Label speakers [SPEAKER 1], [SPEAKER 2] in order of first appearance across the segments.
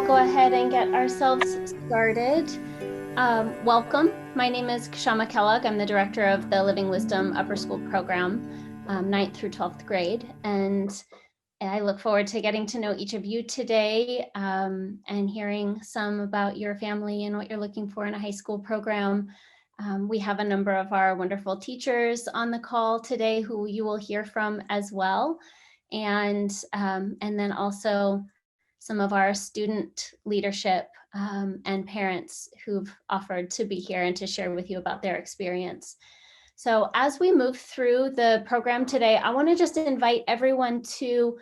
[SPEAKER 1] we'll go ahead and get ourselves started. Welcome. My name is Kashama Kellogg. I'm the director of the Living Wisdom Upper School Program, 9th through 12th grade. And I look forward to getting to know each of you today and hearing some about your family and what you're looking for in a high school program. We have a number of our wonderful teachers on the call today who you will hear from as well. And then also some of our student leadership and parents who've offered to be here and to share with you about their experience. So as we move through the program today, I want to just invite everyone to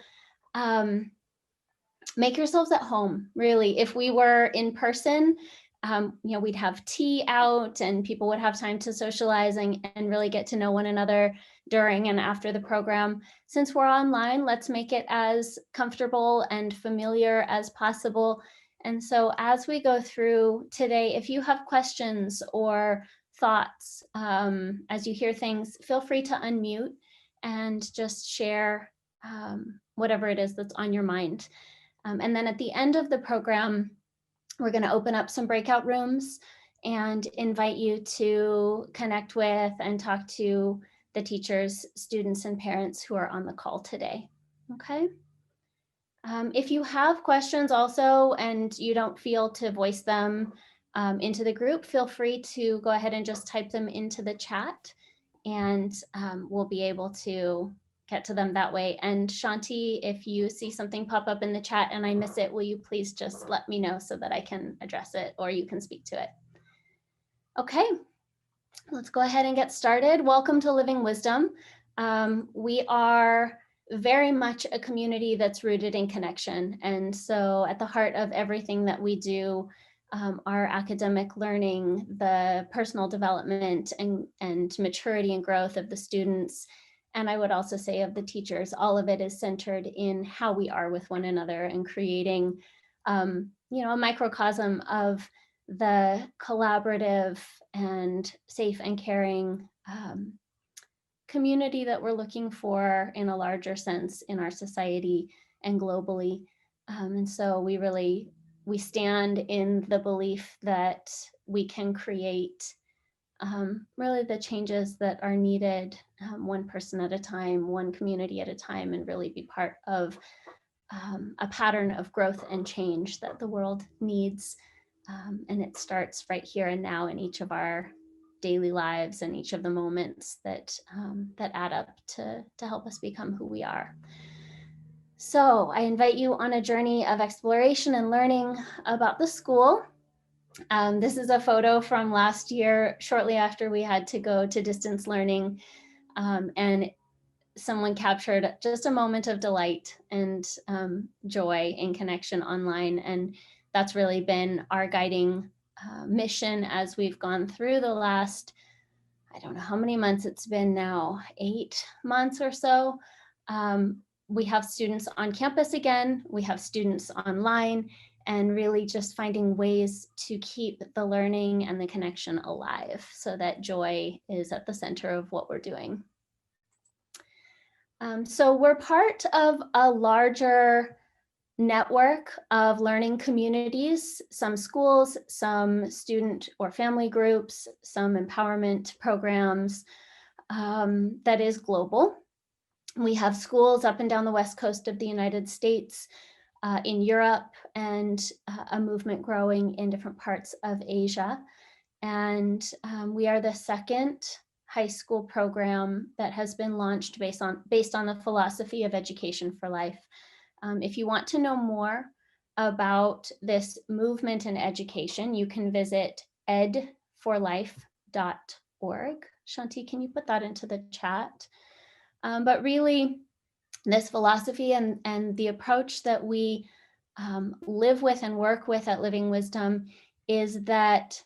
[SPEAKER 1] make yourselves at home, really. If we were in person, we'd have tea out and people would have time to socialize and really get to know one another during and after the program. Since we're online, let's make it as comfortable and familiar as possible. And so as we go through today, if you have questions or thoughts as you hear things, feel free to unmute and just share whatever it is that's on your mind. And then at the end of the program, we're going to open up some breakout rooms and invite you to connect with and talk to the teachers, students, and parents who are on the call today. Okay. If you have questions also and you don't feel to voice them into the group, feel free to go ahead and just type them into the chat and we'll be able to get to them that way. And Shanti, if you see something pop up in the chat and I miss it, will you please just let me know so that I can address it or you can speak to it. Okay, let's go ahead and get started. Welcome to Living Wisdom. We are very much a community that's rooted in connection. And so at the heart of everything that we do, our academic learning, the personal development and maturity and growth of the students, and I would also say of the teachers, all of it is centered in how we are with one another and creating, a microcosm of the collaborative and safe and caring community that we're looking for in a larger sense in our society and globally. And so we stand in the belief that we can create really the changes that are needed one person at a time, one community at a time, and really be part of a pattern of growth and change that the world needs. And it starts right here and now in each of our daily lives and each of the moments that add up to help us become who we are. So I invite you on a journey of exploration and learning about the school. This is a photo from last year, shortly after we had to go to distance learning, and someone captured just a moment of delight and joy in connection online. And that's really been our guiding mission as we've gone through the last, I don't know how many months it's been now, 8 months or so. We have students on campus again, we have students online, and really just finding ways to keep the learning and the connection alive so that joy is at the center of what we're doing. So we're part of a larger network of learning communities, some schools, some student or family groups, some empowerment programs that is global. We have schools up and down the West Coast of the United States, in Europe, and a movement growing in different parts of Asia. And we are the second high school program that has been launched based on the philosophy of education for life. If you want to know more about this movement in education, you can visit edforlife.org. Shanti, can you put that into the chat? But really, this philosophy and the approach that we live with and work with at Living Wisdom is that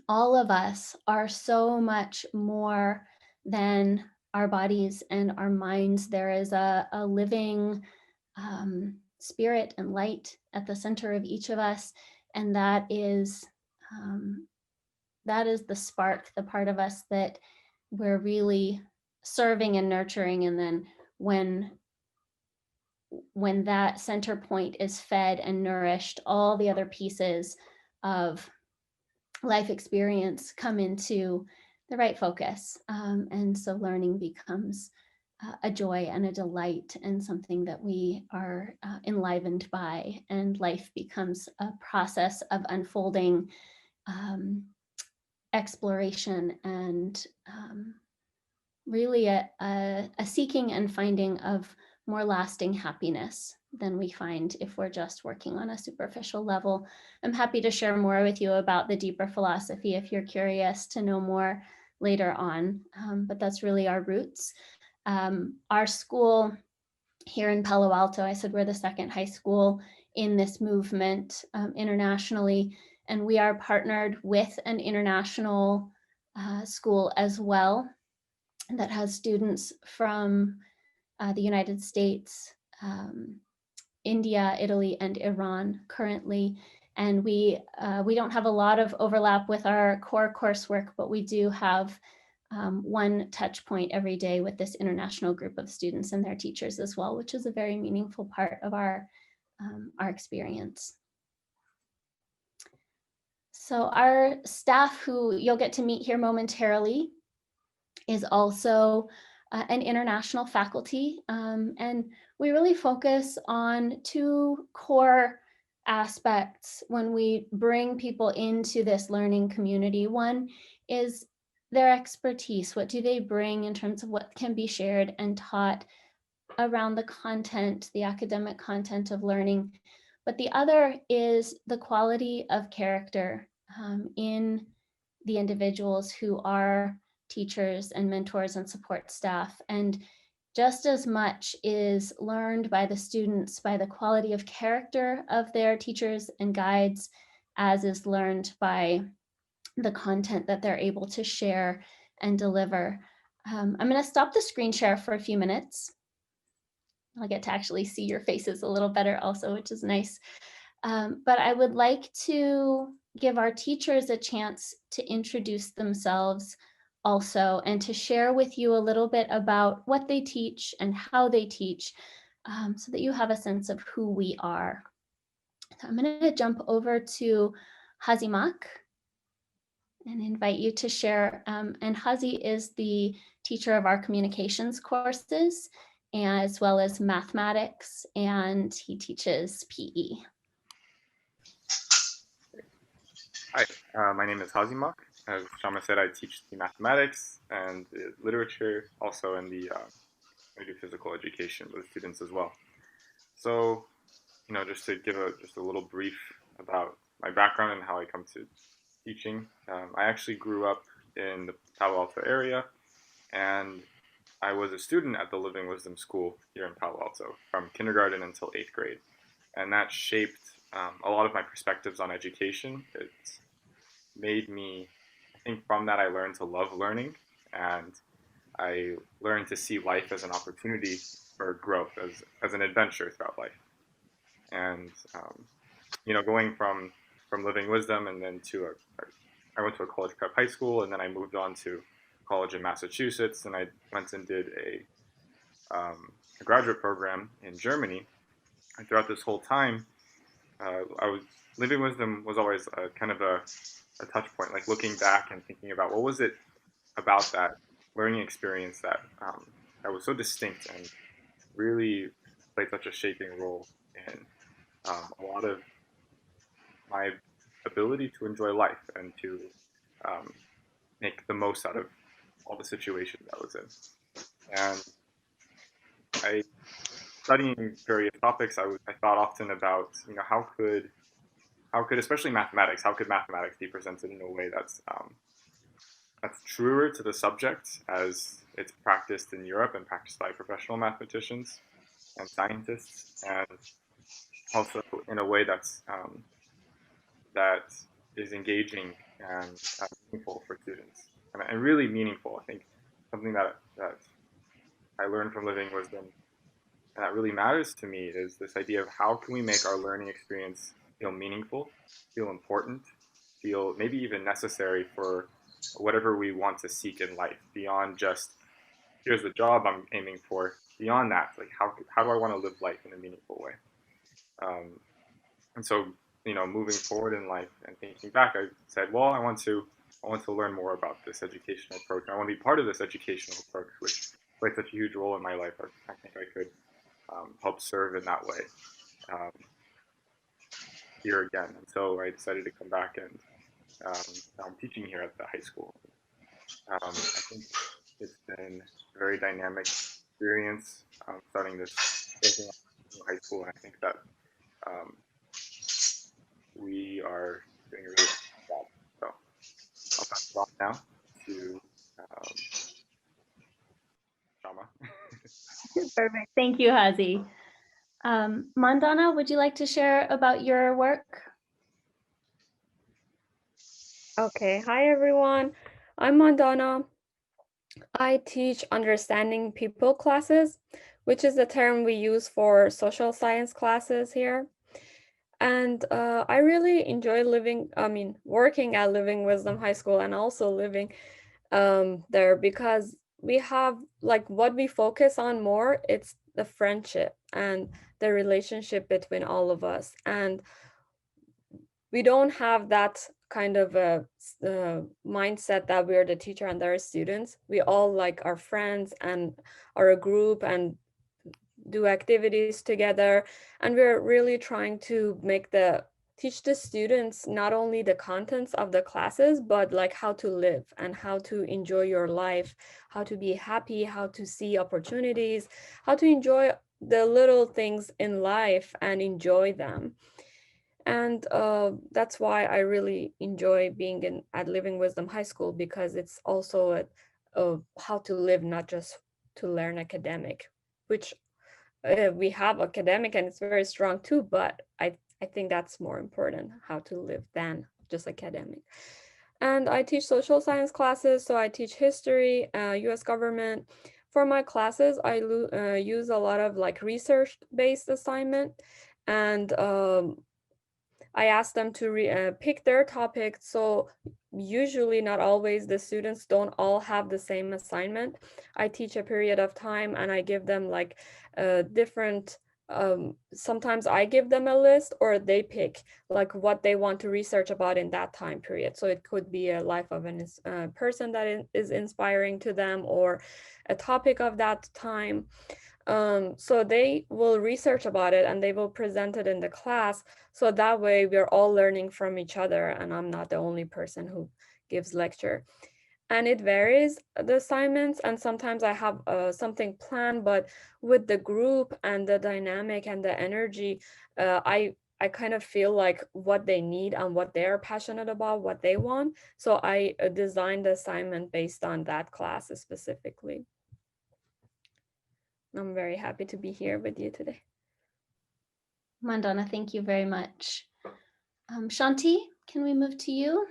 [SPEAKER 1] all of us are so much more than our bodies and our minds. There is a living spirit and light at the center of each of us, and that is the spark, the part of us that we're really serving and nurturing. And then when when that center point is fed and nourished, all the other pieces of life experience come into the right focus. And so learning becomes a joy and a delight and something that we are enlivened by, and life becomes a process of unfolding exploration and really a seeking and finding of more lasting happiness than we find if we're just working on a superficial level. I'm happy to share more with you about the deeper philosophy if you're curious to know more later on, but that's really our roots. Our school here in Palo Alto, I said we're the second high school in this movement internationally, and we are partnered with an international school as well that has students from the United States, India, Italy, and Iran currently. And we don't have a lot of overlap with our core coursework, but we do have one touch point every day with this international group of students and their teachers as well, which is a very meaningful part of our experience. So our staff, who you'll get to meet here momentarily, is also an international faculty. And we really focus on two core aspects when we bring people into this learning community. One is their expertise. What do they bring in terms of what can be shared and taught around the content, the academic content of learning? But the other is the quality of character in the individuals who are teachers and mentors and support staff. And just as much is learned by the students by the quality of character of their teachers and guides as is learned by the content that they're able to share and deliver. I'm going to stop the screen share for a few minutes. I'll get to actually see your faces a little better also, which is nice. But I would like to give our teachers a chance to introduce themselves also, and to share with you a little bit about what they teach and how they teach, so that you have a sense of who we are. So I'm going to jump over to Hazimak and invite you to share. And Hazi is the teacher of our communications courses, as well as mathematics, and he teaches PE.
[SPEAKER 2] Hi, my name is Hazimak. As Shama said, I teach the mathematics and the literature, also in the I do physical education with students as well. So, just to give just a little brief about my background and how I come to teaching. I actually grew up in the Palo Alto area, and I was a student at the Living Wisdom School here in Palo Alto from kindergarten until 8th grade. And that shaped a lot of my perspectives on education. It's made me, I think from that I learned to love learning, and I learned to see life as an opportunity for growth, as an adventure throughout life. And going from Living Wisdom and then I went to a college prep high school, and then I moved on to college in Massachusetts, and I went and did a graduate program in Germany. And throughout this whole time, Living Wisdom was always kind of a touch point, like looking back and thinking about what was it about that learning experience that was so distinct and really played such a shaping role in a lot of my ability to enjoy life and to make the most out of all the situations I was in. And I, studying various topics, I thought often about how could especially mathematics, how could mathematics be presented in a way that's truer to the subject as it's practiced in Europe and practiced by professional mathematicians and scientists, and also in a way that is engaging and meaningful for students, and really meaningful. I think something that I learned from Living Wisdom and that really matters to me is this idea of how can we make our learning experience feel meaningful, feel important, feel maybe even necessary for whatever we want to seek in life, beyond just here's the job I'm aiming for. Beyond that, like how do I want to live life in a meaningful way? And so, moving forward in life and thinking back, I said, well, I want to learn more about this educational approach. I want to be part of this educational approach, which played such a huge role in my life. I think I could help serve in that way here again. And so I decided to come back, and I'm teaching here at the high school. I think it's been a very dynamic experience starting this high school, and I think that um, we are doing a really good job. So I'll pass it on now to Shama.
[SPEAKER 1] Perfect. Thank you, Hazi. Mandana, would you like to share about your work?
[SPEAKER 3] Okay, hi everyone. I'm Mandana. I teach understanding people classes, which is the term we use for social science classes here. And I really enjoy working at Living Wisdom High School and also living there because we have like what we focus on more, it's the friendship and the relationship between all of us. And we don't have that kind of a mindset that we're the teacher and they're students. We all like are friends and are a group and do activities together. And we're really trying to teach the students not only the contents of the classes, but like how to live and how to enjoy your life, how to be happy, how to see opportunities, how to enjoy the little things in life and enjoy them. And that's why I really enjoy being at Living Wisdom High School, because it's also how to live, not just to learn academic, which we have academic and it's very strong too, but I think that's more important, how to live, than just academic. And I teach social science classes, so I teach history, US government. For my classes, I use a lot of like research-based assignment, and I ask them to pick their topic. So usually, not always, the students don't all have the same assignment. I teach a period of time and I give them like different, sometimes I give them a list or they pick like what they want to research about in that time period. So it could be a life of a person that is inspiring to them or a topic of that time. So they will research about it and they will present it in the class. So that way we're all learning from each other and I'm not the only person who gives lecture. And it varies, the assignments, and sometimes I have something planned, but with the group and the dynamic and the energy, I kind of feel like what they need and what they're passionate about, what they want. So I designed the assignment based on that class specifically. I'm very happy to be here with you today.
[SPEAKER 1] Mandana, thank you very much. Shanti, can we move to you?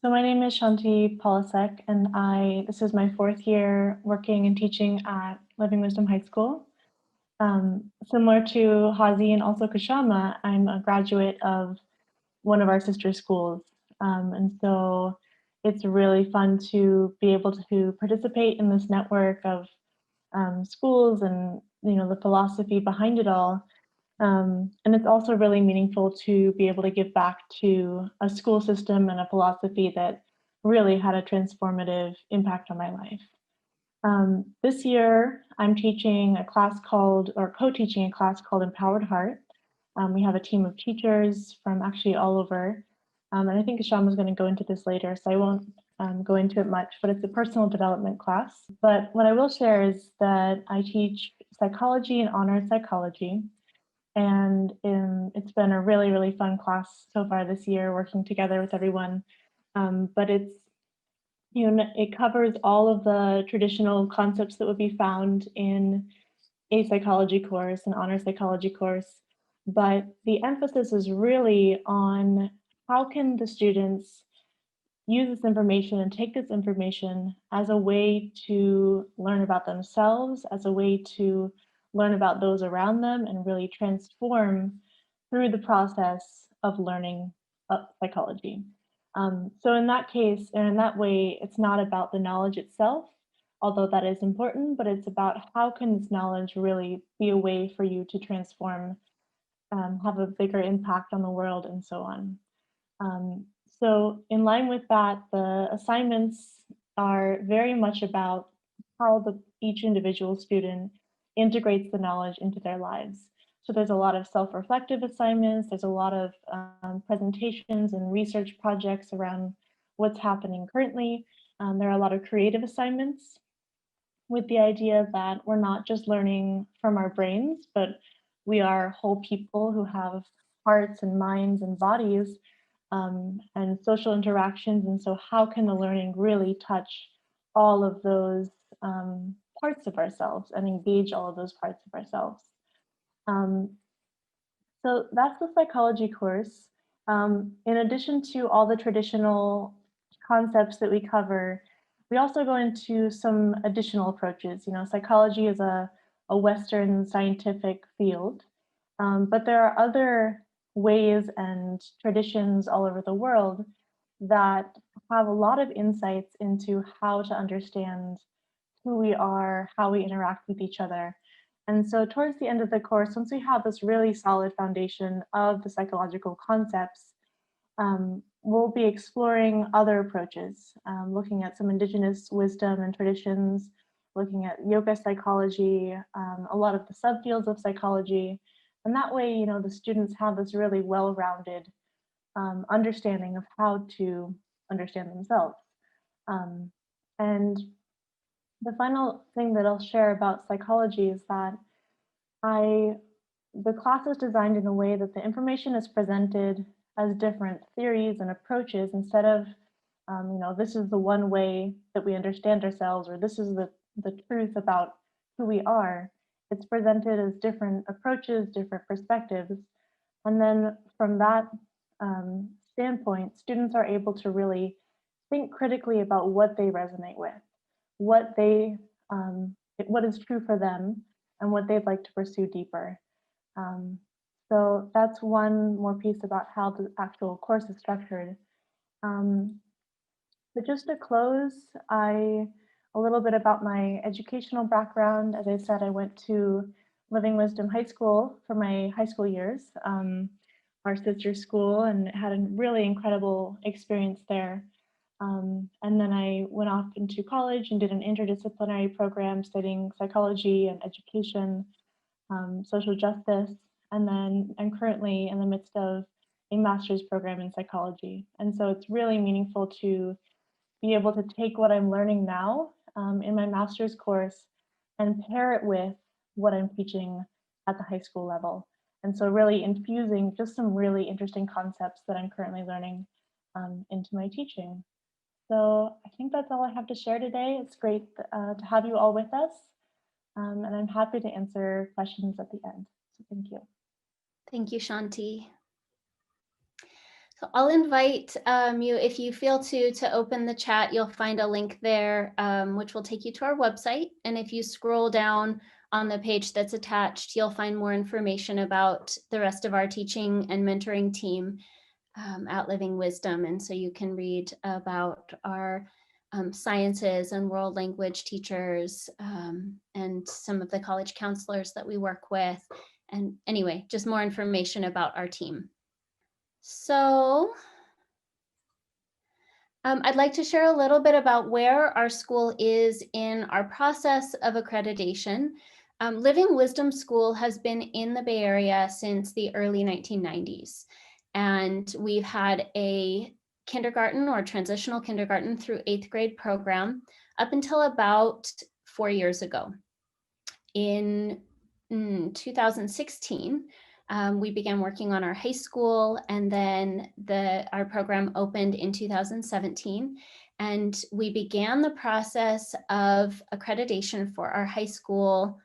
[SPEAKER 4] So my name is Shanti Polasek, and this is my 4th year working and teaching at Living Wisdom High School. Similar to Hazi and also Kashama, I'm a graduate of one of our sister schools. And so it's really fun to be able to participate in this network of schools and the philosophy behind it all. And it's also really meaningful to be able to give back to a school system and a philosophy that really had a transformative impact on my life. This year, I'm teaching a class co-teaching a class called Empowered Heart. We have a team of teachers from actually all over. And I think Asham is going to go into this later, so I won't go into it much, but it's a personal development class. But what I will share is that I teach psychology and honors psychology. And it's been a really, really fun class so far this year, working together with everyone. But it covers all of the traditional concepts that would be found in a psychology course, an honors psychology course. But the emphasis is really on how can the students use this information and take this information as a way to learn about themselves, as a way to learn about those around them, and really transform through the process of learning psychology. So in that case, and in that way, it's not about the knowledge itself, although that is important, but it's about how can this knowledge really be a way for you to transform, have a bigger impact on the world, and so on. So in line with that, the assignments are very much about how each individual student integrates the knowledge into their lives. So there's a lot of self-reflective assignments, there's a lot of presentations and research projects around what's happening currently. There are a lot of creative assignments with the idea that we're not just learning from our brains, but we are whole people who have hearts and minds and bodies, and social interactions. And so how can the learning really touch all of those parts of ourselves and engage all of those parts of ourselves? So that's the psychology course. In addition to all the traditional concepts that we cover, we also go into some additional approaches. You know, psychology is a Western scientific field, but there are other ways and traditions all over the world that have a lot of insights into how to understand who we are, how we interact with each other. And so towards the end of the course, once we have this really solid foundation of the psychological concepts, we'll be exploring other approaches, looking at some indigenous wisdom and traditions, looking at yoga psychology, a lot of the subfields of psychology. And that way, you know, the students have this really well-rounded understanding of how to understand themselves. And the final thing that I'll share about psychology is that the class is designed in a way that the information is presented as different theories and approaches instead of, you know, this is the one way that we understand ourselves, or this is the truth about who we are. It's presented as different approaches, different perspectives. And then from that standpoint, students are able to really think critically about what they resonate with, what is true for them, and what they'd like to pursue deeper. So that's one more piece about how the actual course is structured. But just to close, a little bit about my educational background. As I said, I went to Living Wisdom High School for my high school years, our sister school, and had a really incredible experience there. And then I went off into college and did an interdisciplinary program studying psychology and education, social justice, and then I'm currently in the midst of a master's program in psychology. And so it's really meaningful to be able to take what I'm learning now in my master's course and pair it with what I'm teaching at the high school level. And so really infusing just some really interesting concepts that I'm currently learning into my teaching. So I think that's all I have to share today. It's great to have you all with us. And I'm happy to answer questions at the end. So thank you.
[SPEAKER 1] Thank you, Shanti. So I'll invite you, if you feel to open the chat, you'll find a link there, which will take you to our website. And if you scroll down on the page that's attached, you'll find more information about the rest of our teaching and mentoring team at Living Wisdom. And so you can read about our sciences and world language teachers and some of the college counselors that we work with. And anyway, just more information about our team. So I'd like to share a little bit about where our school is in our process of accreditation. Living Wisdom School has been in the Bay Area since the early 1990s. And we've had a kindergarten or transitional kindergarten through 8th grade program up until about 4 years ago. In 2016, we began working on our high school, and then our program opened in 2017. And we began the process of accreditation for our high school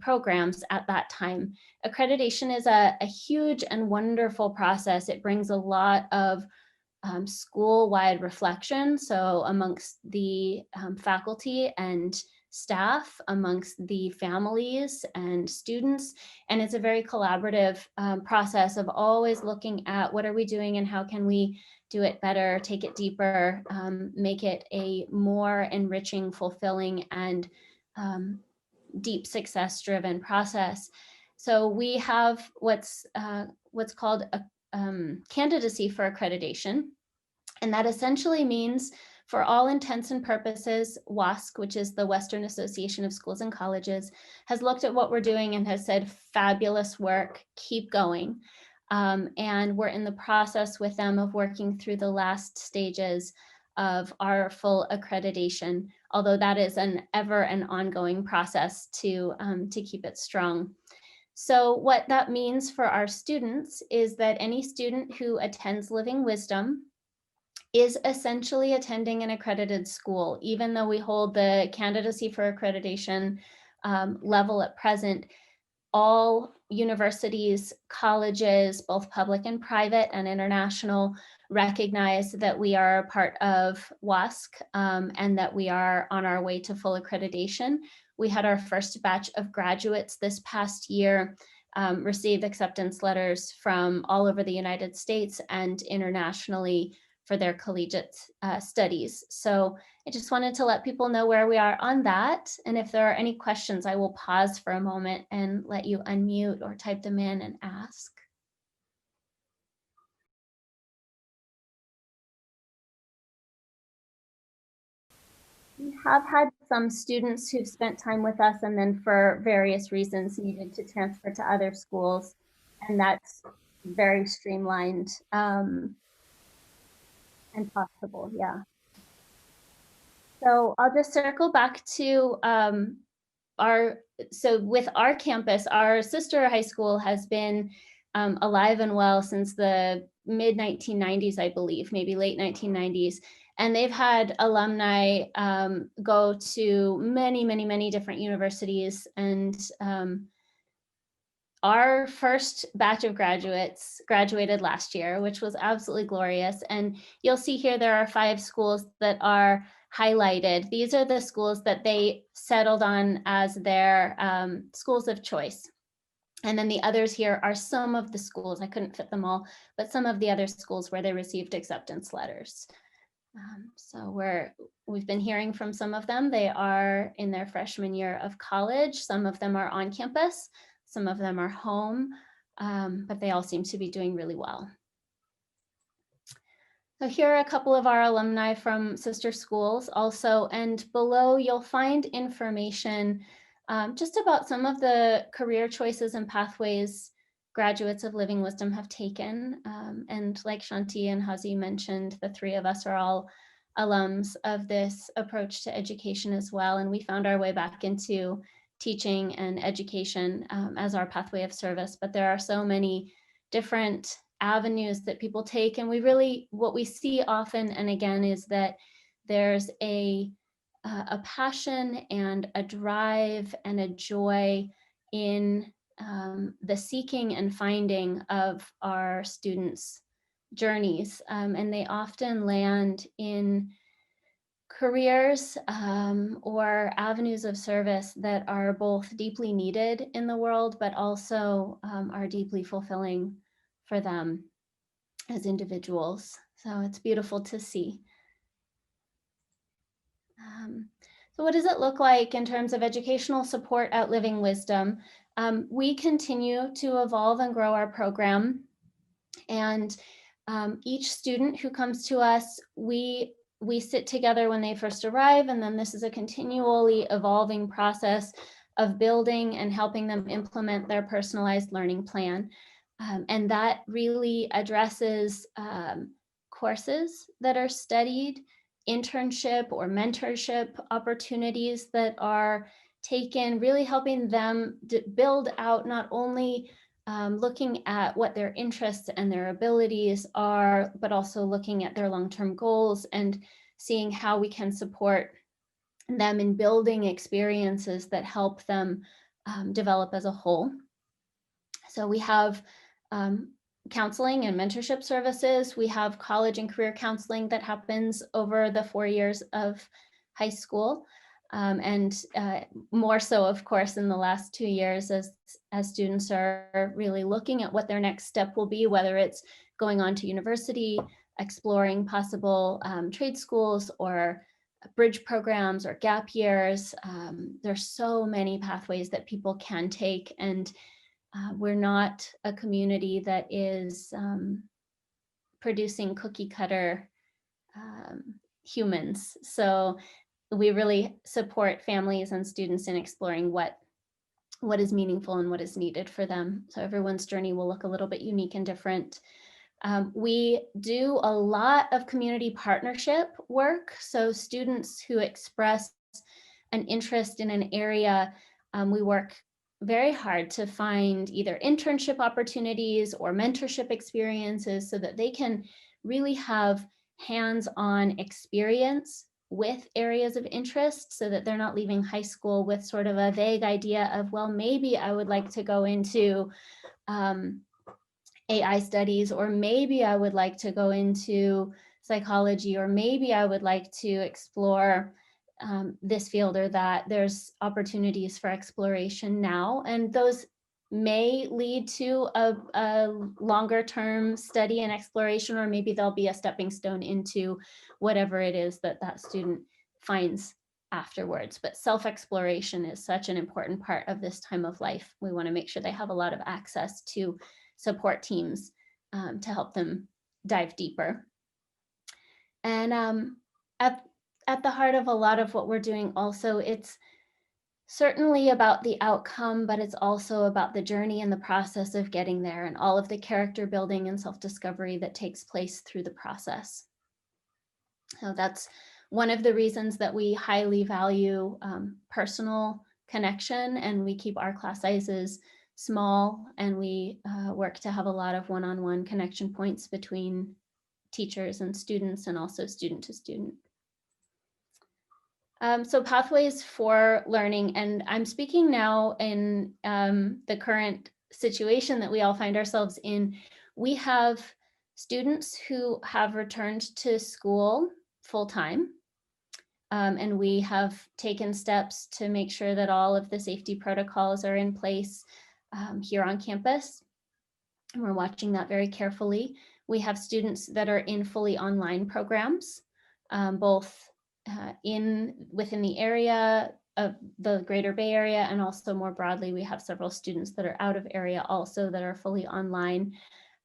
[SPEAKER 1] programs at that time. Accreditation is a huge and wonderful process. It brings a lot of school-wide reflection, so amongst the faculty and staff, amongst the families and students. And it's a very collaborative process of always looking at what are we doing and how can we do it better, take it deeper, make it a more enriching, fulfilling, and deep success-driven process. So we have what's called a candidacy for accreditation. And that essentially means, for all intents and purposes, WASC, which is the Western Association of Schools and Colleges, has looked at what we're doing and has said, fabulous work, keep going. And we're in the process with them of working through the last stages of our full accreditation, although that is an ever and ongoing process to keep it strong. So what that means for our students is that any student who attends Living Wisdom is essentially attending an accredited school, even though we hold the candidacy for accreditation level at present. All universities, colleges, both public and private and international, recognize that we are a part of WASC and that we are on our way to full accreditation. We had our first batch of graduates this past year receive acceptance letters from all over the United States and internationally for their collegiate studies. So I just wanted to let people know where we are on that. And if there are any questions, I will pause for a moment and let you unmute or type them in and ask. We have had some students who've spent time with us and then for various reasons needed to transfer to other schools. And that's very streamlined and possible, yeah. So I'll just circle back to with our campus, our sister high school has been alive and well since the mid 1990s, I believe, maybe late 1990s. And they've had alumni go to many, many, many different universities. And our first batch of graduates graduated last year, which was absolutely glorious. And you'll see here there are 5 schools that are highlighted. These are the schools that they settled on as their schools of choice. And then the others here are some of the schools, I couldn't fit them all, but some of the other schools where they received acceptance letters. So we've been hearing from some of them. They are in their freshman year of college. Some of them are on campus. Some of them are home, but they all seem to be doing really well. So here are a couple of our alumni from sister schools also, and below you'll find information just about some of the career choices and pathways graduates of Living Wisdom have taken. And like Shanti and Hazi mentioned, the 3 of us are all alums of this approach to education as well. And we found our way back into teaching and education as our pathway of service. But there are so many different avenues that people take. And what we see often and again is that there's a passion and a drive and a joy in the seeking and finding of our students' journeys. And they often land in careers or avenues of service that are both deeply needed in the world, but also are deeply fulfilling for them as individuals. So it's beautiful to see. So what does it look like in terms of educational support at Living Wisdom? We continue to evolve and grow our program. And each student who comes to us, we sit together when they first arrive, and then this is a continually evolving process of building and helping them implement their personalized learning plan. And that really addresses courses that are studied, internship or mentorship opportunities that are taken, really helping them build out not only looking at what their interests and their abilities are, but also looking at their long-term goals and seeing how we can support them in building experiences that help them develop as a whole. So we have counseling and mentorship services. We have college and career counseling that happens over the 4 years of high school. and more so, of course, in the last 2 years as students are really looking at what their next step will be, whether it's going on to university, exploring possible trade schools or bridge programs or gap years. There's so many pathways that people can take, and we're not a community that is producing cookie cutter humans. So we really support families and students in exploring what is meaningful and what is needed for them. So everyone's journey will look a little bit unique and different. We do a lot of community partnership work. So students who express an interest in an area, we work very hard to find either internship opportunities or mentorship experiences so that they can really have hands-on experience with areas of interest, so that they're not leaving high school with sort of a vague idea of, well, maybe I would like to go into AI studies, or maybe I would like to go into psychology, or maybe I would like to explore this field or that. There's opportunities for exploration now, and those may lead to a longer term study and exploration, or maybe there'll be a stepping stone into whatever it is that that student finds afterwards. But self-exploration is such an important part of this time of life. We want to make sure they have a lot of access to support teams to help them dive deeper. And at the heart of a lot of what we're doing also, it's certainly about the outcome, but it's also about the journey and the process of getting there, and all of the character building and self-discovery that takes place through the process. So that's one of the reasons that we highly value personal connection, and we keep our class sizes small, and we work to have a lot of one-on-one connection points between teachers and students, and also student to student. So pathways for learning, and I'm speaking now in the current situation that we all find ourselves in. We have students who have returned to school full-time, and we have taken steps to make sure that all of the safety protocols are in place here on campus. And we're watching that very carefully. We have students that are in fully online programs, both within the area of the Greater Bay Area, and also more broadly, we have several students that are out of area also that are fully online.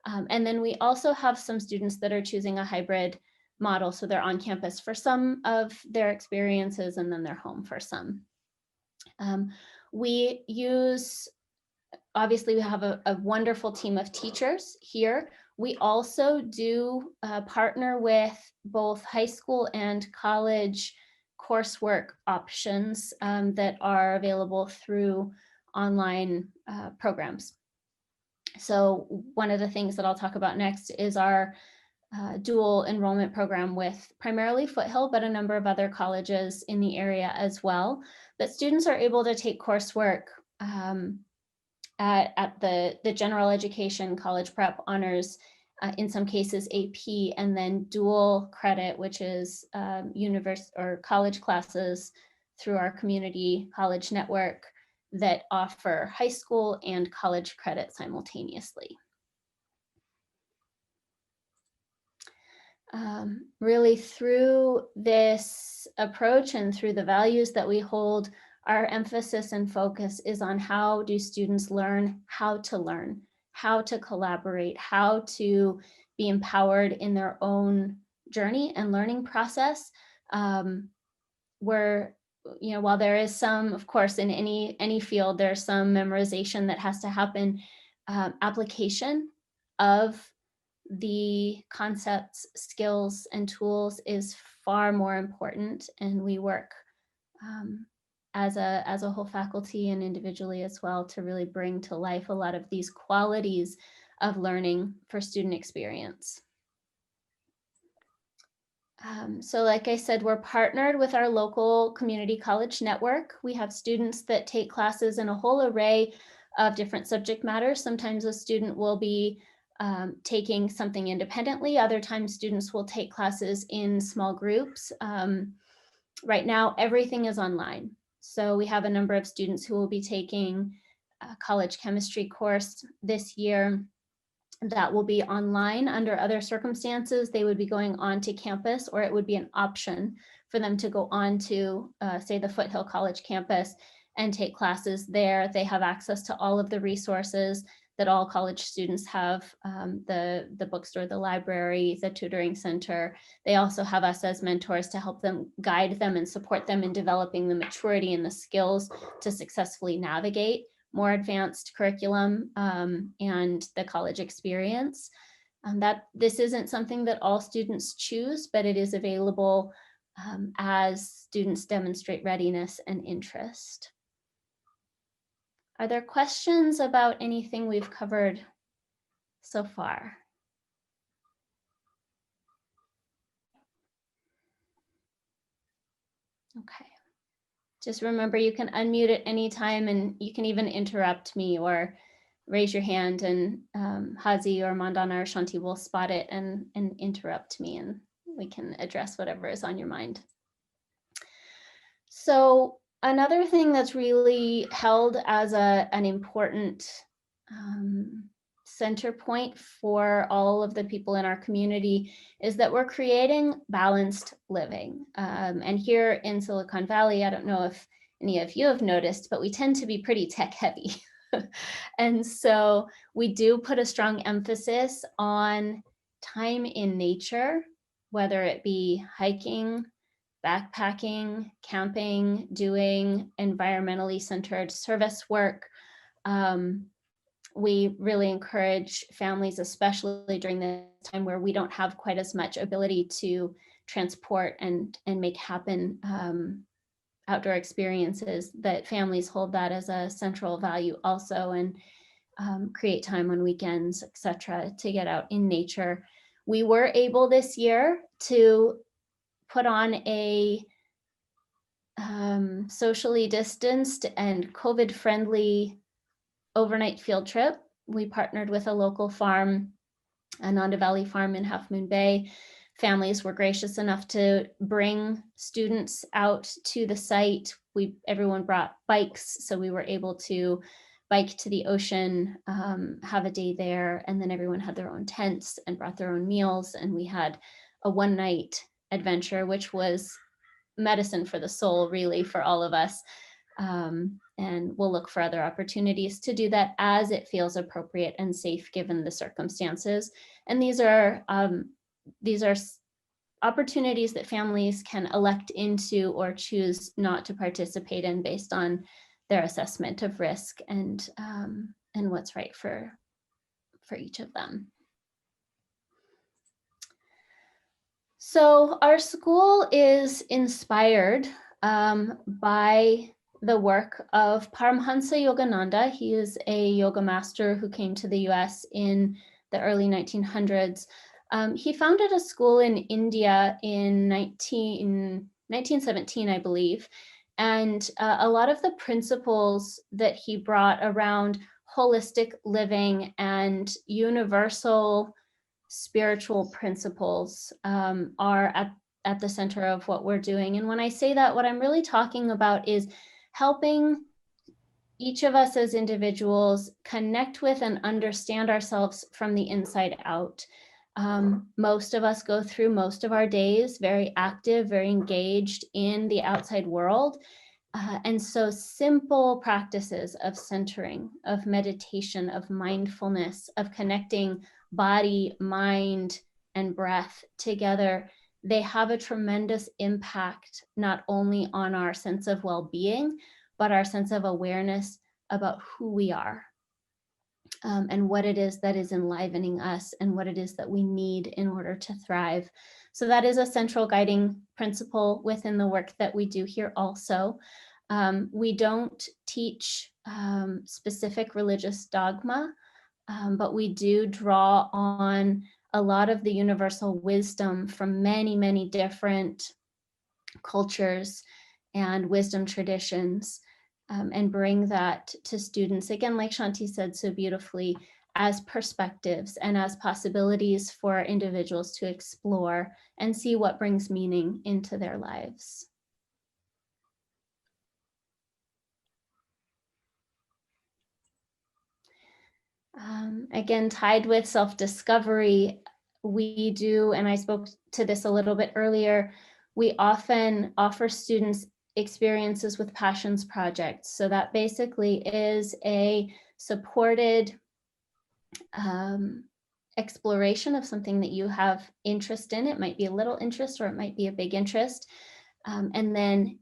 [SPEAKER 1] And then we also have some students that are choosing a hybrid model. So they're on campus for some of their experiences, and then they're home for some. We use, obviously we have a wonderful team of teachers here. We also do partner with both high school and college coursework options that are available through online programs. So one of the things that I'll talk about next is our dual enrollment program with primarily Foothill, but a number of other colleges in the area as well. But students are able to take coursework at the general education, college prep, honors, in some cases AP, and then dual credit, which is or college classes through our community college network that offer high school and college credit simultaneously. Really through this approach and through the values that we hold, our emphasis and focus is on how do students learn how to collaborate, how to be empowered in their own journey and learning process. Where, while there is some, of course, in any field, there's some memorization that has to happen, application of the concepts, skills, and tools is far more important, and we work as a whole faculty and individually as well to really bring to life a lot of these qualities of learning for student experience. So like I said, we're partnered with our local community college network. We have students that take classes in a whole array of different subject matters. Sometimes a student will be taking something independently. Other times students will take classes in small groups. Right now, everything is online. So we have a number of students who will be taking a college chemistry course this year that will be online. Under other circumstances, they would be going on to campus, or it would be an option for them to go on to, say, the Foothill College campus and take classes there. They have access to all of the resources that all college students have, the bookstore, the library, the tutoring center. They also have us as mentors to help them, guide them, and support them in developing the maturity and the skills to successfully navigate more advanced curriculum and the college experience. That this isn't something that all students choose, but it is available as students demonstrate readiness and interest. Are there questions about anything we've covered so far? Okay. Just remember, you can unmute at any time, and you can even interrupt me or raise your hand, and Hazi or Mandana or Shanti will spot it and interrupt me, and we can address whatever is on your mind. So another thing that's really held as an important center point for all of the people in our community is that we're creating balanced living. And here in Silicon Valley, I don't know if any of you have noticed, but we tend to be pretty tech heavy. And so we do put a strong emphasis on time in nature, whether it be hiking, backpacking, camping, doing environmentally centered service work. We really encourage families, especially during the time where we don't have quite as much ability to transport and make happen outdoor experiences, that families hold that as a central value also, and create time on weekends, etc., to get out in nature. We were able this year to put on a socially distanced and COVID-friendly overnight field trip. We partnered with a local farm, Ananda Valley Farm in Half Moon Bay. Families were gracious enough to bring students out to the site. Everyone brought bikes, so we were able to bike to the ocean, have a day there, and then everyone had their own tents and brought their own meals, and we had a one-night adventure, which was medicine for the soul, really, for all of us. And we'll look for other opportunities to do that as it feels appropriate and safe given the circumstances. And these are opportunities that families can elect into or choose not to participate in based on their assessment of risk and what's right for each of them. So our school is inspired by the work of Paramhansa Yogananda. He is a yoga master who came to the US in the early 1900s. He founded a school in India in 1917, I believe. And a lot of the principles that he brought around holistic living and universal spiritual principles are at the center of what we're doing. And when I say that, what I'm really talking about is helping each of us as individuals connect with and understand ourselves from the inside out. Most of us go through most of our days very active, very engaged in the outside world. And so simple practices of centering, of meditation, of mindfulness, of connecting body, mind, and breath together, they have a tremendous impact, not only on our sense of well-being, but our sense of awareness about who we are and what it is that is enlivening us and what it is that we need in order to thrive. So that is a central guiding principle within the work that we do here also. We don't teach specific religious dogma, but we do draw on a lot of the universal wisdom from many, many different cultures and wisdom traditions, and bring that to students, again, like Shanti said so beautifully, as perspectives and as possibilities for individuals to explore and see what brings meaning into their lives. Again, tied with self-discovery, we do, and I spoke to this a little bit earlier, we often offer students experiences with passions projects. So that basically is a supported exploration of something that you have interest in. It might be a little interest or it might be a big interest. And then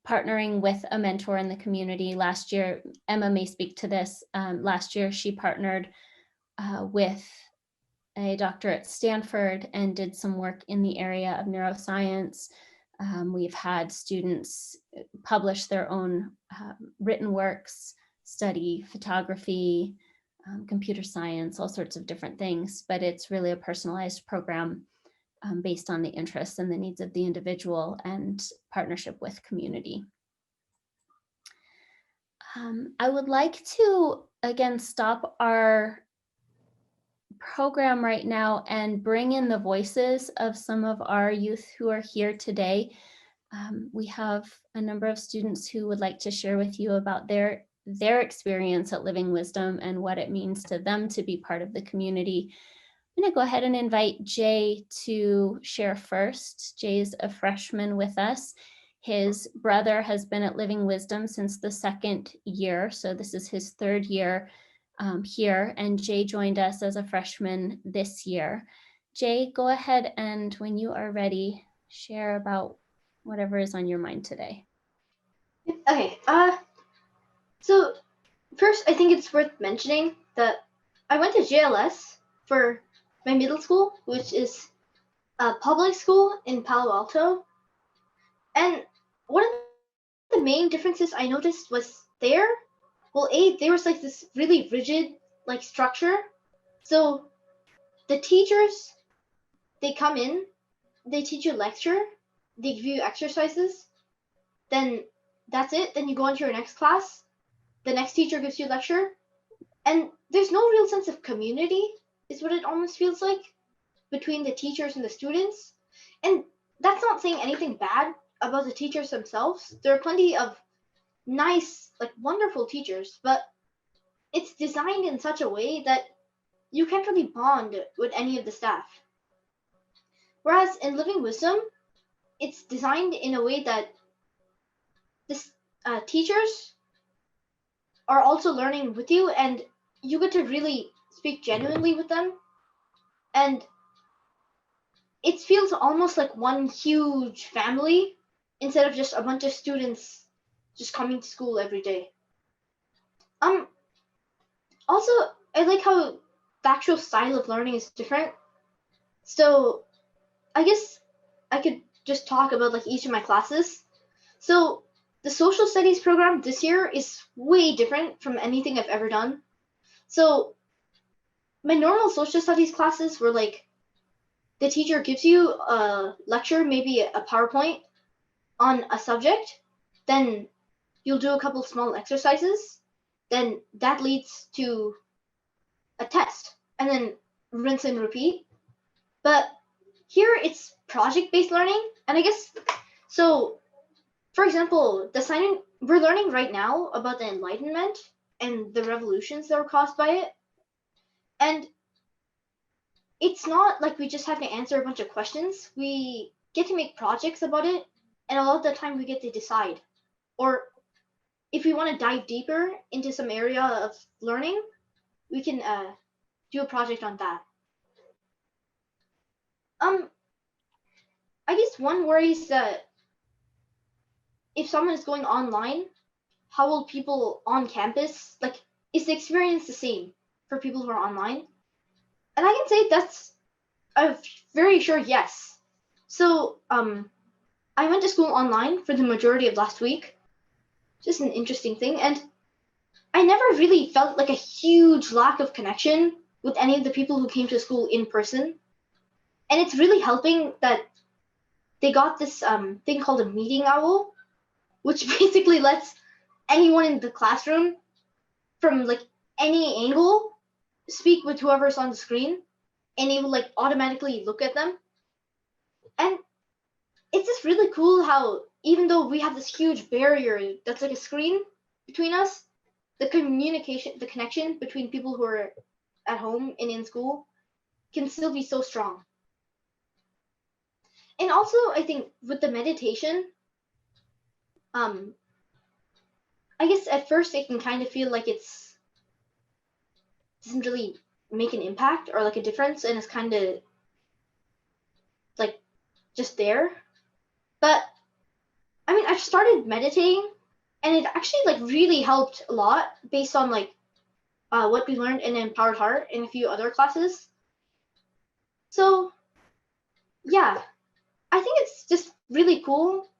[SPEAKER 1] partnering with a mentor in the community. Last year, Emma may speak to this. Last year, she partnered with a doctor at Stanford and did some work in the area of neuroscience. We've had students publish their own written works, study photography, computer science, all sorts of different things, but it's really a personalized program based on the interests and the needs of the individual and partnership with community. I would like to, again, stop our program right now and bring in the voices of some of our youth who are here today. We have a number of students who would like to share with you about their experience at Living Wisdom and what it means to them to be part of the community. I'm going to go ahead and invite Jay to share first. Jay's a freshman with us. His brother has been at Living Wisdom since the second year, so this is his third year here, and Jay joined us as a freshman this year. Jay, go ahead and when you are ready, share about whatever is on your mind today.
[SPEAKER 5] Okay, so first I think it's worth mentioning that I went to JLS for my middle school, which is a public school in Palo Alto. And one of the main differences I noticed was there was like this really rigid like structure. So the teachers, they come in, they teach you a lecture, they give you exercises, then that's it. Then you go on to your next class. The next teacher gives you a lecture. And there's no real sense of community, is what it almost feels like, between the teachers and the students. And that's not saying anything bad about the teachers themselves. There are plenty of nice, like wonderful teachers, but it's designed in such a way that you can't really bond with any of the staff. Whereas in Living Wisdom, it's designed in a way that this teachers are also learning with you, and you get to really speak genuinely with them. And it feels almost like one huge family instead of just a bunch of students just coming to school every day. Also, I like how the actual style of learning is different. So I guess I could just talk about like each of my classes. So the social studies program this year is way different from anything I've ever done. So my normal social studies classes were like, the teacher gives you a lecture, maybe a PowerPoint on a subject, then you'll do a couple small exercises, then that leads to a test, and then rinse and repeat. But here it's project-based learning, and I guess, so for example, we're learning right now about the Enlightenment and the revolutions that were caused by it. And it's not like we just have to answer a bunch of questions. We get to make projects about it, and a lot of the time we get to decide. Or if we want to dive deeper into some area of learning, we can do a project on that. I guess one worry is that if someone is going online, how will people on campus, like, is the experience the same for people who are online? And I can say that's a very sure yes. So I went to school online for the majority of last week. Just an interesting thing. And I never really felt like a huge lack of connection with any of the people who came to school in person. And it's really helping that they got this thing called a meeting owl, which basically lets anyone in the classroom from like any angle speak with whoever's on the screen, and it will like automatically look at them. And it's just really cool how even though we have this huge barrier that's like a screen between us, the communication, the connection between people who are at home and in school can still be so strong. And also, I think with the meditation, I guess at first it can kind of feel like it's doesn't really make an impact or like a difference, and it's kind of like just there. But I mean, I've started meditating, and it actually like really helped a lot based on like what we learned in Empowered Heart and a few other classes. So yeah, I think it's just really cool,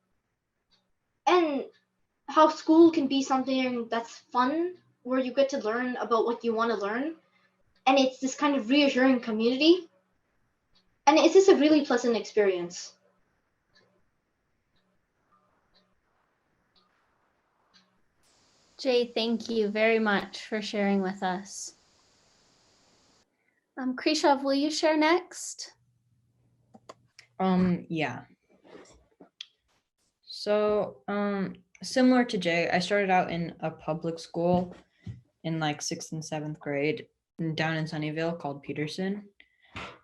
[SPEAKER 5] and how school can be something that's fun, where you get to learn about what you want to learn, and it's this kind of reassuring community, and it's just a really pleasant experience.
[SPEAKER 1] Jay, thank you very much for sharing with us. Krishav, will you share next?
[SPEAKER 6] Yeah. So, similar to Jay, I started out in a public school in like 6th and 7th grade down in Sunnyvale called Peterson.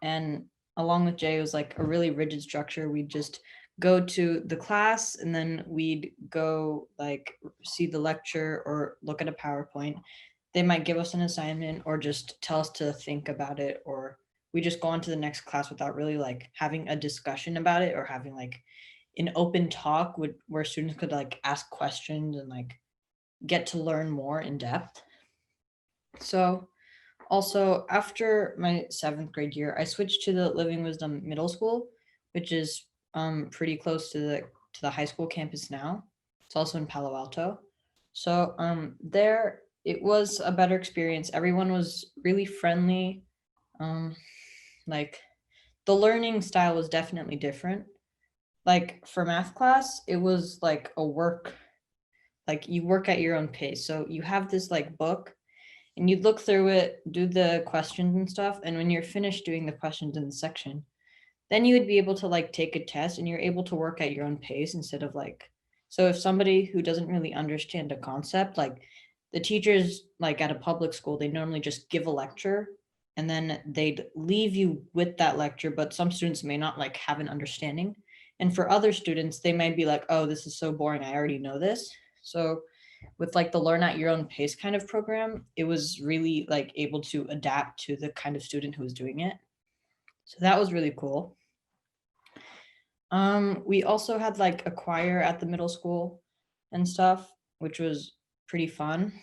[SPEAKER 6] And along with Jay, it was like a really rigid structure. We'd just go to the class and then we'd go like see the lecture or look at a PowerPoint. They might give us an assignment or just tell us to think about it, or we just go on to the next class without really like having a discussion about it or having like an open talk where students could like ask questions and like get to learn more in depth. So also after my 7th grade year, I switched to the Living Wisdom Middle School, which is pretty close to the high school campus now. It's also in Palo Alto. So there it was a better experience. Everyone was really friendly. Like the learning style was definitely different. Like for math class, it was like a work, like you work at your own pace. So you have this like book and you'd look through it, do the questions and stuff. And when you're finished doing the questions in the section, then you would be able to like take a test and you're able to work at your own pace instead of like, so if somebody who doesn't really understand a concept, like the teachers like at a public school, they normally just give a lecture and then they'd leave you with that lecture, but some students may not like have an understanding. And for other students, they might be like, oh, this is so boring, I already know this. So with like the learn at your own pace kind of program, it was really like able to adapt to the kind of student who was doing it. So that was really cool. We also had like a choir at the middle school and stuff, which was pretty fun.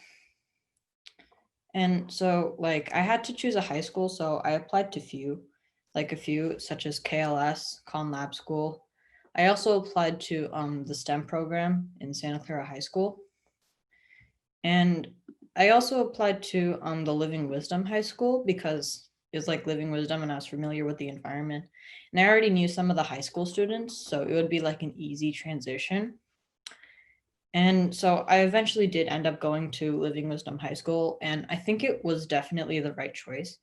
[SPEAKER 6] And so like I had to choose a high school, so I applied to a few such as KLS, Con Lab School. I also applied to the STEM program in Santa Clara High School. And I also applied to the Living Wisdom High School because it was like Living Wisdom and I was familiar with the environment. And I already knew some of the high school students, so it would be like an easy transition. And so I eventually did end up going to Living Wisdom High School, and I think it was definitely the right choice.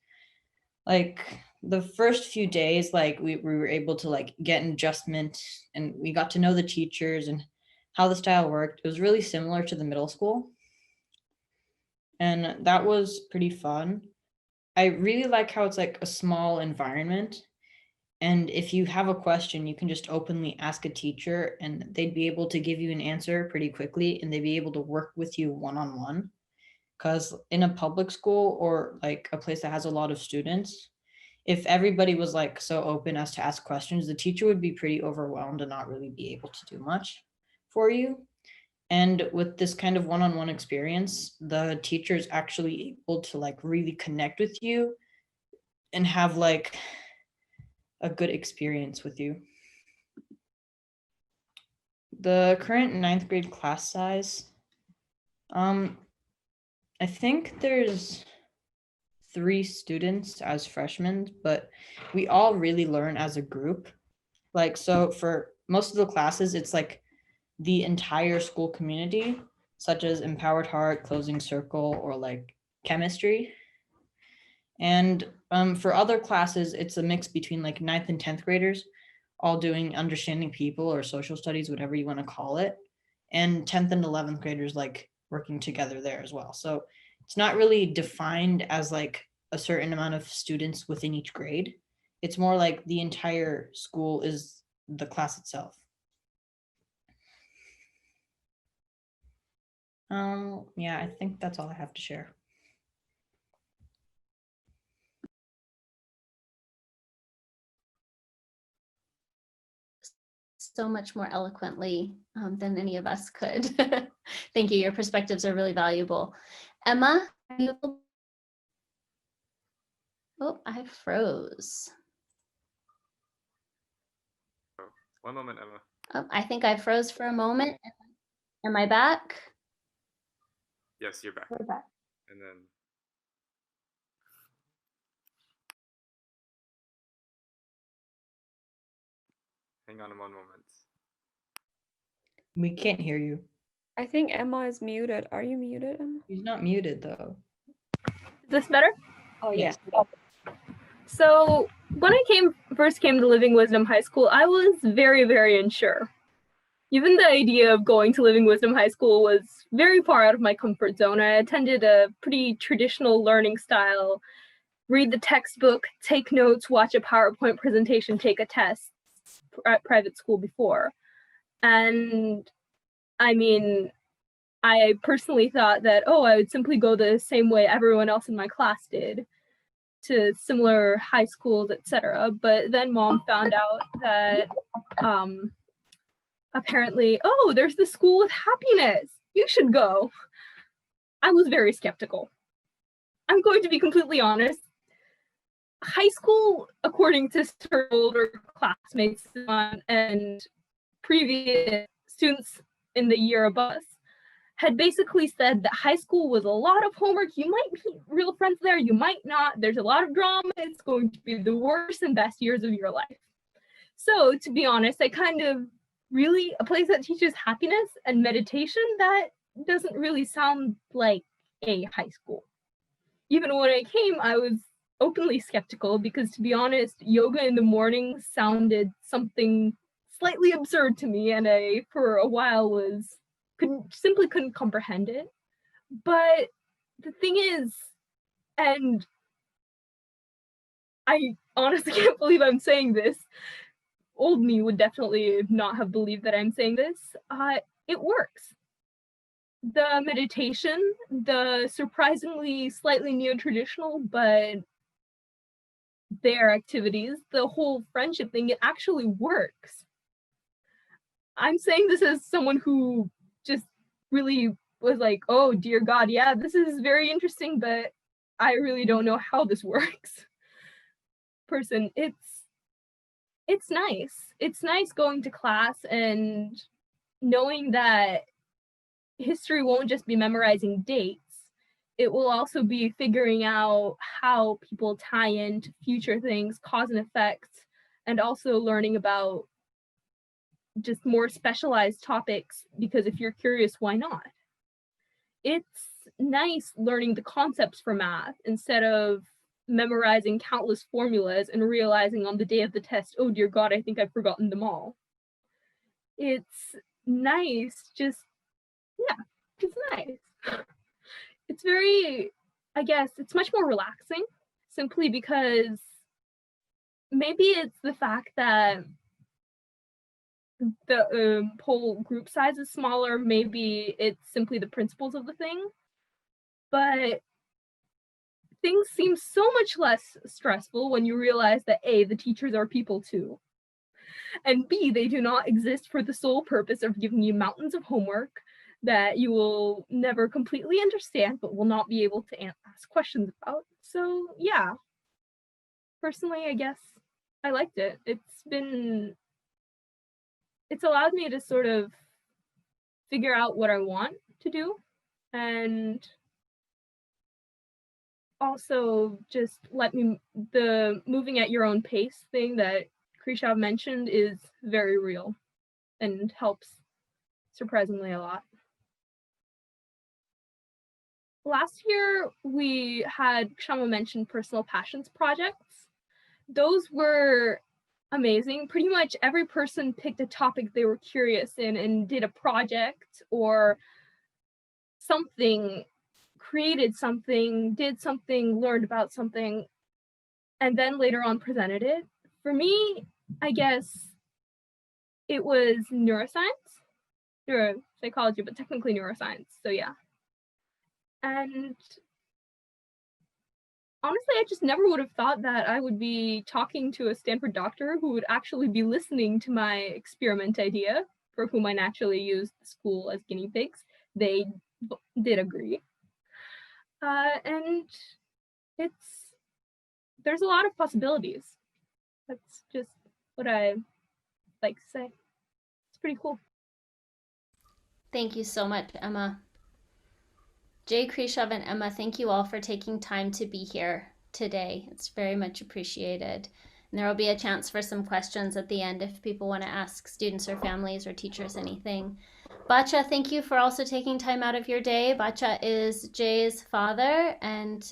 [SPEAKER 6] Like the first few days, like we were able to like get an adjustment and we got to know the teachers and how the style worked. It was really similar to the middle school. And that was pretty fun. I really like how it's like a small environment. And if you have a question, you can just openly ask a teacher and they'd be able to give you an answer pretty quickly and they'd be able to work with you one-on-one. Because in a public school or like a place that has a lot of students, if everybody was like so open as to ask questions, the teacher would be pretty overwhelmed and not really be able to do much for you. And with this kind of one-on-one experience, the teacher is actually able to like really connect with you and have like a good experience with you. The current 9th grade class size, I think there's 3 students as freshmen, but we all really learn as a group. Like, so for most of the classes, it's like the entire school community, such as Empowered Heart, Closing Circle, or like chemistry. And for other classes, it's a mix between like 9th and 10th graders, all doing understanding people or social studies, whatever you want to call it. And 10th and 11th graders like working together there as well. So it's not really defined as like a certain amount of students within each grade. It's more like the entire school is the class itself. Yeah, I think that's all I have to share.
[SPEAKER 1] So much more eloquently than any of us could. Thank you. Your perspectives are really valuable. Emma, are you? Oh, I froze.
[SPEAKER 2] One moment, Emma.
[SPEAKER 1] Oh, I think I froze for a moment. Am I back?
[SPEAKER 2] Yes, you're back.
[SPEAKER 1] We're back.
[SPEAKER 2] And then hang on 1 moment.
[SPEAKER 6] We can't hear you.
[SPEAKER 3] I think Emma is muted. Are you muted, Emma?
[SPEAKER 6] She's not muted though.
[SPEAKER 7] Is this better?
[SPEAKER 3] Oh,
[SPEAKER 6] Yes.
[SPEAKER 3] yeah.
[SPEAKER 7] So when I first came to Living Wisdom High School, I was very, very unsure. Even the idea of going to Living Wisdom High School was very far out of my comfort zone. I attended a pretty traditional learning style, read the textbook, take notes, watch a PowerPoint presentation, take a test at private school before. And I mean, I personally thought that, oh, I would simply go the same way everyone else in my class did to similar high schools, etc. But then mom found out that apparently, oh, there's the school with happiness. You should go. I was very skeptical. I'm going to be completely honest. High school, according to her older classmates and previous students in the year above us, had basically said that high school was a lot of homework. You might meet real friends there, you might not. There's a lot of drama. It's going to be the worst and best years of your life. So to be honest, I kind of really, a place that teaches happiness and meditation, that doesn't really sound like a high school. Even when I came, I was openly skeptical because, to be honest, yoga in the morning sounded something slightly absurd to me, and I, for a while, simply couldn't comprehend it. But the thing is, and I honestly can't believe I'm saying this, old me would definitely not have believed that I'm saying this, it works. The meditation, the surprisingly slightly neo-traditional, but their activities, the whole friendship thing, it actually works. I'm saying this as someone who just really was like, oh dear God, yeah, this is very interesting, but I really don't know how this works. Person, it's nice. It's nice going to class and knowing that history won't just be memorizing dates. It will also be figuring out how people tie into future things, cause and effect, and also learning about just more specialized topics, because if you're curious, why not? It's nice learning the concepts for math instead of memorizing countless formulas and realizing on the day of the test, oh dear God, I think I've forgotten them all. It's nice, it's nice. It's very, I guess, it's much more relaxing, simply because maybe it's the fact that the whole group size is smaller, maybe it's simply the principles of the thing, but things seem so much less stressful when you realize that A, the teachers are people too, and B, they do not exist for the sole purpose of giving you mountains of homework that you will never completely understand but will not be able to ask questions about. So yeah, personally, I guess I liked it. It's allowed me to sort of figure out what I want to do, and also just the moving at your own pace thing that Krishav mentioned is very real and helps surprisingly a lot. Last year, we had, Kshama mentioned, personal passions projects. Those were amazing. Pretty much every person picked a topic they were curious in and did a project or something, created something, did something, learned about something, and then later on presented it. For me, I guess it was neuroscience, neuropsychology, but technically neuroscience. So yeah. And honestly, I just never would have thought that I would be talking to a Stanford doctor who would actually be listening to my experiment idea, for whom I naturally used the school as guinea pigs. They did agree. And there's a lot of possibilities. That's just what I like to say. It's pretty cool.
[SPEAKER 1] Thank you so much, Emma. Jay, Krishav, and Emma, thank you all for taking time to be here today. It's very much appreciated. And there will be a chance for some questions at the end if people want to ask students or families or teachers anything. Bacha, thank you for also taking time out of your day. Bacha is Jay's father, and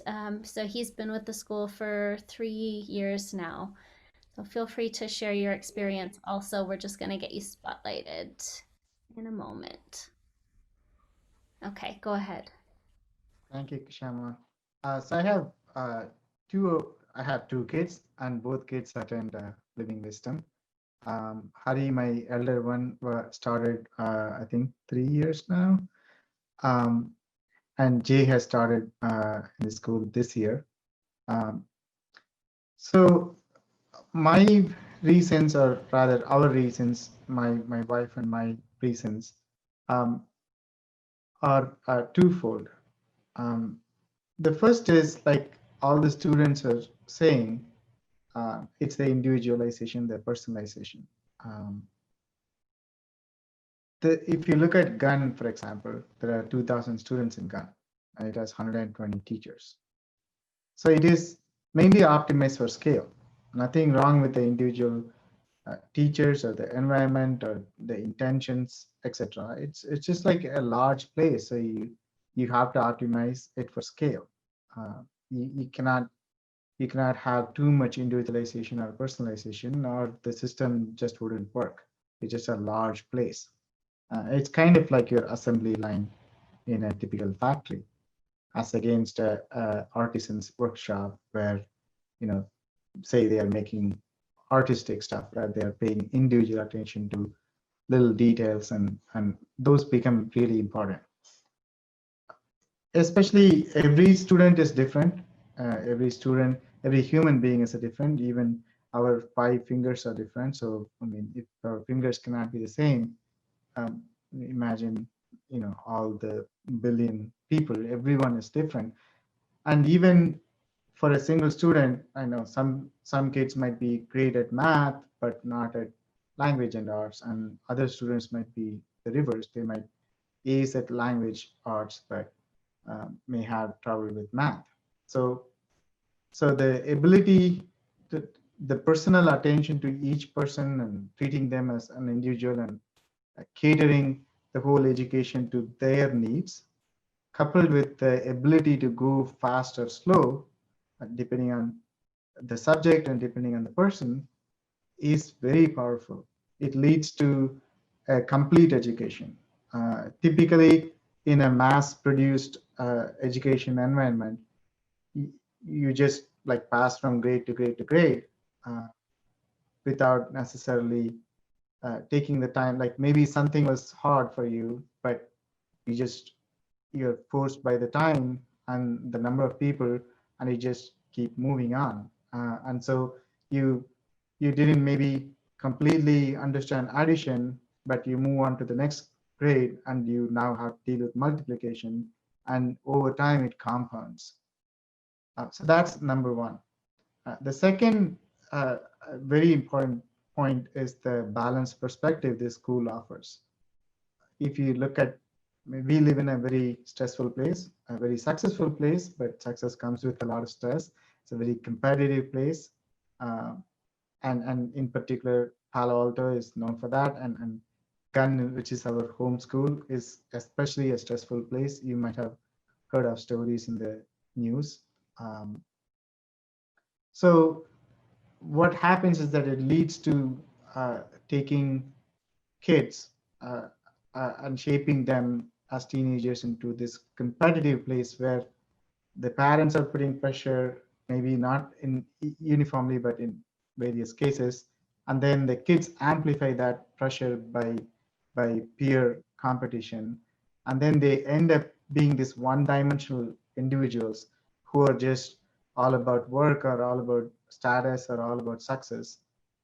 [SPEAKER 1] so he's been with the school for 3 years now. So feel free to share your experience. Also, we're just going to get you spotlighted in a moment. Okay, go ahead.
[SPEAKER 8] Thank you, Kshama. So I have two kids, and both kids attend Living Wisdom. Hari, my elder one, started I think 3 years now, and Jay has started in the school this year. So my reasons, or rather our reasons, my wife and my reasons, are twofold. The first is, like all the students are saying, it's the individualization, the personalization. If you look at GUN, for example, there are 2,000 students in GUN, and it has 120 teachers. So it is mainly optimized for scale. Nothing wrong with the individual teachers or the environment or the intentions, etc. It's just like a large place, so you have to optimize it for scale. You cannot have too much individualization or personalization, or the system just wouldn't work. It's just a large place. It's kind of like your assembly line in a typical factory, as against a artisan's workshop where, say they are making artistic stuff, right? They are paying individual attention to little details, and those become really important. Especially every student is different. Every human being is different. Even our 5 fingers are different. So I mean, if our fingers cannot be the same, imagine all the billion people. Everyone is different, and even for a single student, I know some kids might be great at math but not at language and arts, and other students might be the reverse. They might ace at language arts but may have trouble with math. So the ability to the personal attention to each person and treating them as an individual and catering the whole education to their needs, coupled with the ability to go fast or slow, depending on the subject and depending on the person, is very powerful. It leads to a complete education. Typically, in a mass-produced education environment, you just like pass from grade to grade to grade without necessarily taking the time. Like maybe something was hard for you, but you're forced by the time and the number of people, and you just keep moving on. And so you didn't maybe completely understand addition, but you move on to the next grade and you now have to deal with multiplication, and over time it compounds. So that's number one. The second very important point is the balanced perspective this school offers. If you look at, we live in a very stressful place, a very successful place, but success comes with a lot of stress. It's a very competitive place. And in particular, Palo Alto is known for that. And GUN, which is our home school, is especially a stressful place. You might have heard of stories in the news. So what happens is that it leads to taking kids and shaping them as teenagers into this competitive place where the parents are putting pressure, maybe not in uniformly, but in various cases. And then the kids amplify that pressure by peer competition. And then they end up being this one-dimensional individuals who are just all about work or all about status or all about success.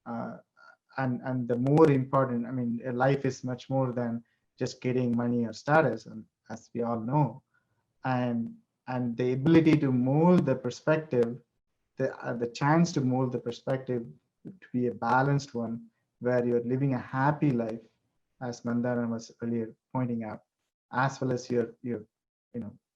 [SPEAKER 8] Uh, and the more important, I mean, life is much more than just getting money or status, and as we all know. And the ability to mold the perspective, the chance to mold the perspective to be a balanced one, where you're living a happy life, as Mandana was earlier pointing out, as well as you're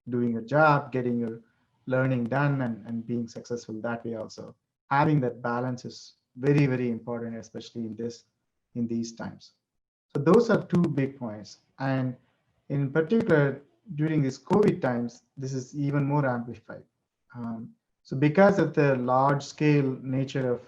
[SPEAKER 8] doing your job, getting your learning done, and being successful that way also. Having that balance is very, very important, especially in these times. So those are two big points. And in particular, during these COVID times, this is even more amplified. So because of the large scale nature of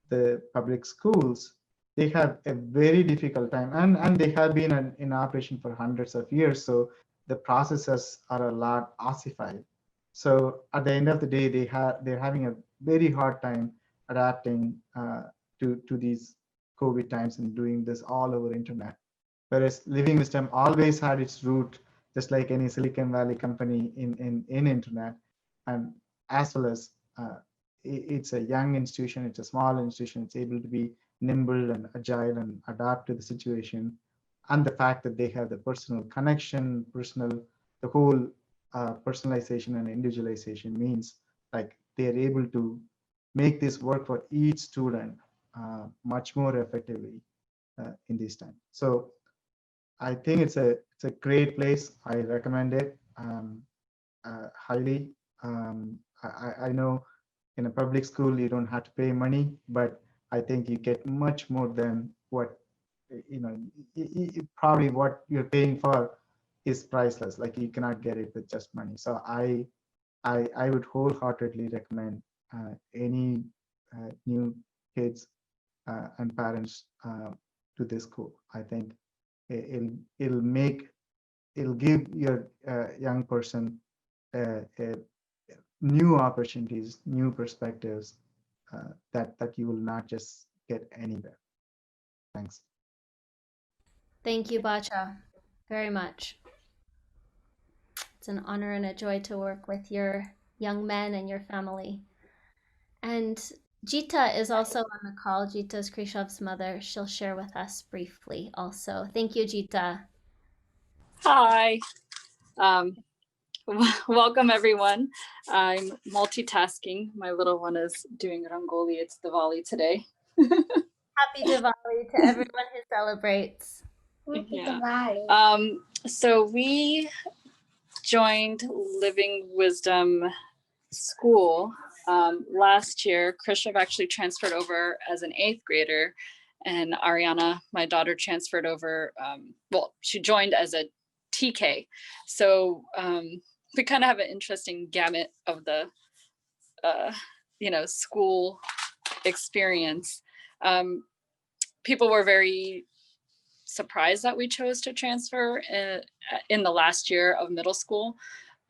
[SPEAKER 8] the public schools, they have a very difficult time, and they have been in operation for hundreds of years. So the processes are a lot ossified. So at the end of the day, they're having a very hard time adapting to these COVID times and doing this all over internet. Whereas Living Wisdom always had its root, just like any Silicon Valley company in internet, and as well as it's a young institution, it's a small institution, it's able to be nimble and agile and adapt to the situation. And the fact that they have the personal connection, the whole personalization and individualization means like they're able to make this work for each student much more effectively in this time. So I think it's a great place. I recommend it highly. I know in a public school you don't have to pay money, but I think you get much more than what probably what you're paying for is priceless. Like you cannot get it with just money. So I would wholeheartedly recommend any new kids and parents to this school. I think it'll give your young person new opportunities, new perspectives that you will not just get anywhere. Thanks.
[SPEAKER 1] Thank you, Bacha, very much. It's an honor and a joy to work with your young men and your family. And Jita is also on the call. Jita is Krishov's mother. She'll share with us briefly also. Thank you, Jita.
[SPEAKER 9] Hi. Welcome, everyone. I'm multitasking. My little one is doing Rangoli. It's Diwali today.
[SPEAKER 1] Happy Diwali to everyone who celebrates.
[SPEAKER 9] Yeah. So we joined Living Wisdom School last year. Krishav actually transferred over as an 8th grader, and Ariana, my daughter, transferred over. Well, she joined as a TK. So we kind of have an interesting gamut of the, school experience. People were very surprised that we chose to transfer in the last year of middle school.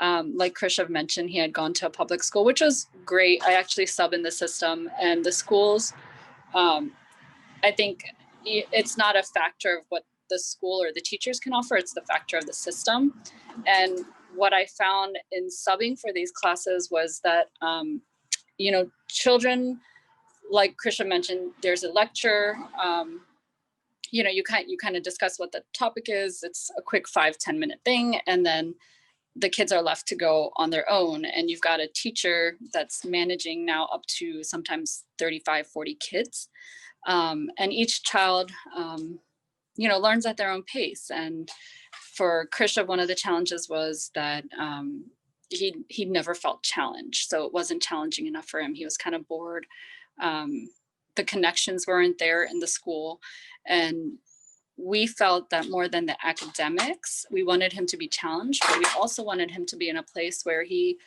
[SPEAKER 9] Like Krishav mentioned, he had gone to a public school, which was great. I actually sub in the system, and the schools, I think it's not a factor of what the school or the teachers can offer, it's the factor of the system. And what I found in subbing for these classes was that, children, like Krisha mentioned, there's a lecture, you kind of discuss what the topic is. It's a quick 5-10 minute thing. And then the kids are left to go on their own. And you've got a teacher that's managing now up to sometimes 35, 40 kids. And each child, learns at their own pace. And for Krisha, one of the challenges was that he never felt challenged. So it wasn't challenging enough for him. He was kind of bored. The connections weren't there in the school. And we felt that more than the academics, we wanted him to be challenged, but we also wanted him to be in a place where he,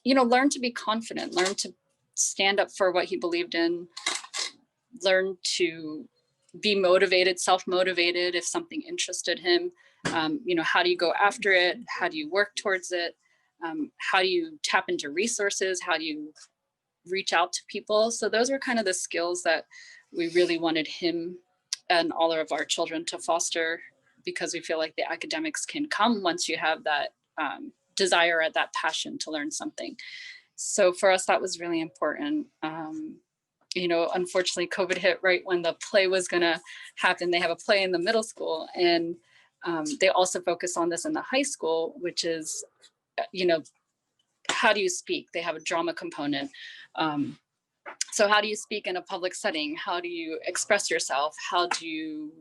[SPEAKER 9] learned to be confident, learned to stand up for what he believed in, learn to be motivated, self-motivated if something interested him, How do you go after it? How do you work towards it? How do you tap into resources? How do you reach out to people? So those were kind of the skills that we really wanted him and all of our children to foster, because we feel like the academics can come once you have that desire or that passion to learn something. So for us, that was really important. Unfortunately, COVID hit right when the play was going to happen. They have a play in the middle school, and they also focus on this in the high school, which is, how do you speak? They have a drama component. So how do you speak in a public setting? How do you express yourself? How do you,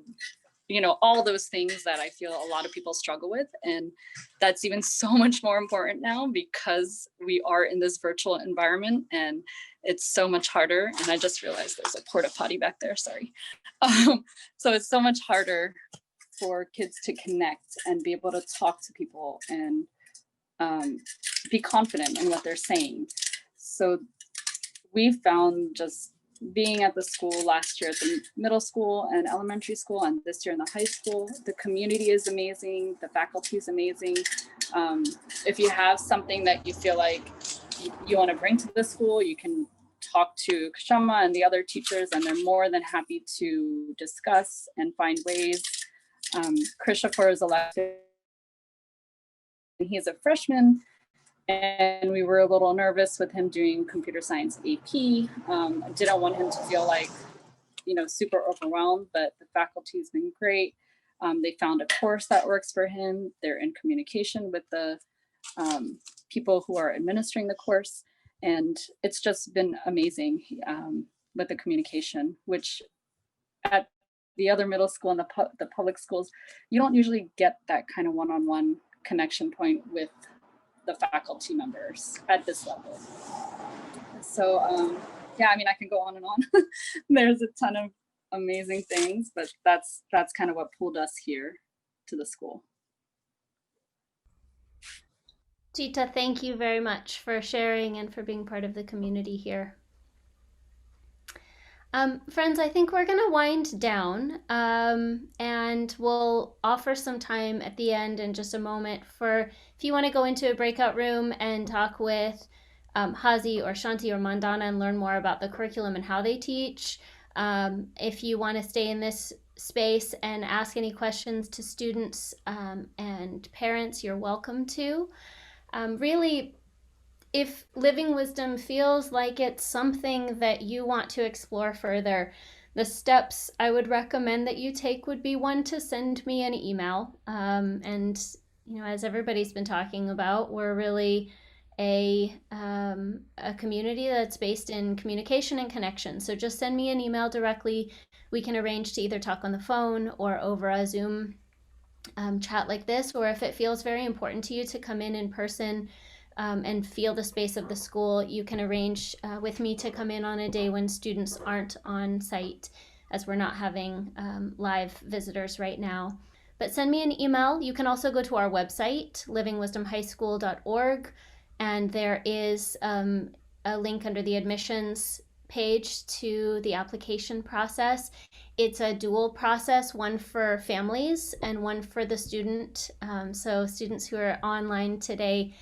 [SPEAKER 9] all those things that I feel a lot of people struggle with. And that's even so much more important now because we are in this virtual environment and it's so much harder. And I just realized there's a porta potty back there, sorry. So it's so much harder for kids to connect and be able to talk to people and be confident in what they're saying. So we found just being at the school last year at the middle school and elementary school, and this year in the high school, the community is amazing. The faculty is amazing. If you have something that you feel like you want to bring to the school, you can talk to Kshama and the other teachers, and they're more than happy to discuss and find ways. Christopher is elected. He's a freshman, and we were a little nervous with him doing computer science AP. I didn't want him to feel like, super overwhelmed, but the faculty's been great. They found a course that works for him. They're in communication with the people who are administering the course. And it's just been amazing with the communication, which at the other middle school and the public schools, you don't usually get that kind of one-on-one connection point with the faculty members at this level. So I can go on and on. There's a ton of amazing things, but that's kind of what pulled us here to the school.
[SPEAKER 1] Jita, thank you very much for sharing and for being part of the community here. Friends, I think we're going to wind down and we'll offer some time at the end in just a moment for if you want to go into a breakout room and talk with Hazi or Shanti or Mandana and learn more about the curriculum and how they teach. If you want to stay in this space and ask any questions to students and parents, you're welcome to. Really, if Living Wisdom feels like it's something that you want to explore further, the steps I would recommend that you take would be, one, to send me an email. And, as everybody's been talking about, we're really a community that's based in communication and connection. So just send me an email directly. We can arrange to either talk on the phone or over a Zoom chat like this, or if it feels very important to you to come in person and feel the space of the school, you can arrange with me to come in on a day when students aren't on site, as we're not having live visitors right now. But send me an email. You can also go to our website, livingwisdomhighschool.org, and there is a link under the admissions page to the application process. It's a dual process, one for families and one for the student. So students who are online today,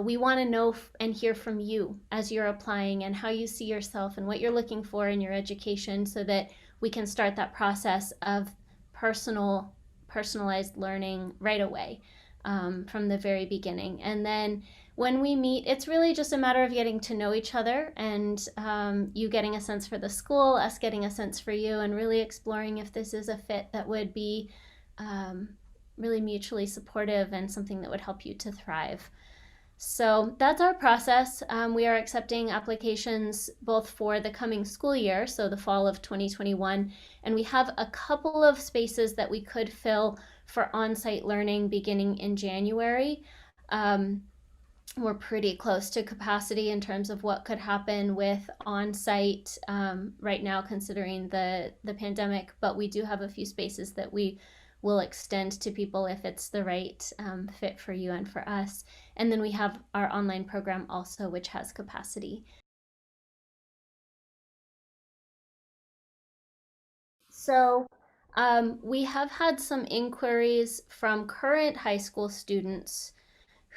[SPEAKER 1] we want to know and hear from you as you're applying and how you see yourself and what you're looking for in your education, so that we can start that process of personalized learning right away from the very beginning. And then when we meet, it's really just a matter of getting to know each other and you getting a sense for the school, us getting a sense for you, and really exploring if this is a fit that would be really mutually supportive and something that would help you to thrive. So that's our process. We are accepting applications both for the coming school year, so the fall of 2021, and we have a couple of spaces that we could fill for on-site learning beginning in January. We're pretty close to capacity in terms of what could happen with on-site right now, considering the pandemic, but we do have a few spaces that we will extend to people if it's the right fit for you and for us. And then we have our online program also, which has capacity. So We have had some inquiries from current high school students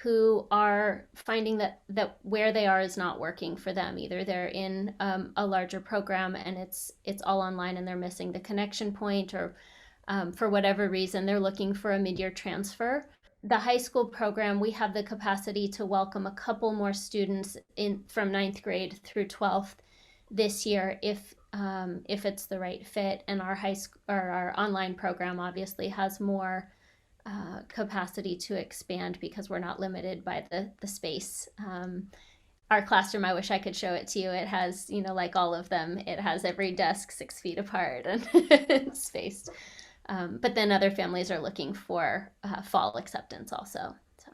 [SPEAKER 1] who are finding that where they are is not working for them. Either they're in a larger program and it's all online and they're missing the connection point, or for whatever reason they're looking for a mid-year transfer. The high school program, we have the capacity to welcome a couple more students in from 9th grade through 12th this year if it's the right fit. And our high school or our online program obviously has more capacity to expand because we're not limited by the space. Our classroom, I wish I could show it to you. It has, like all of them, it has every desk 6 feet apart and spaced. But then other families are looking for fall acceptance also. So.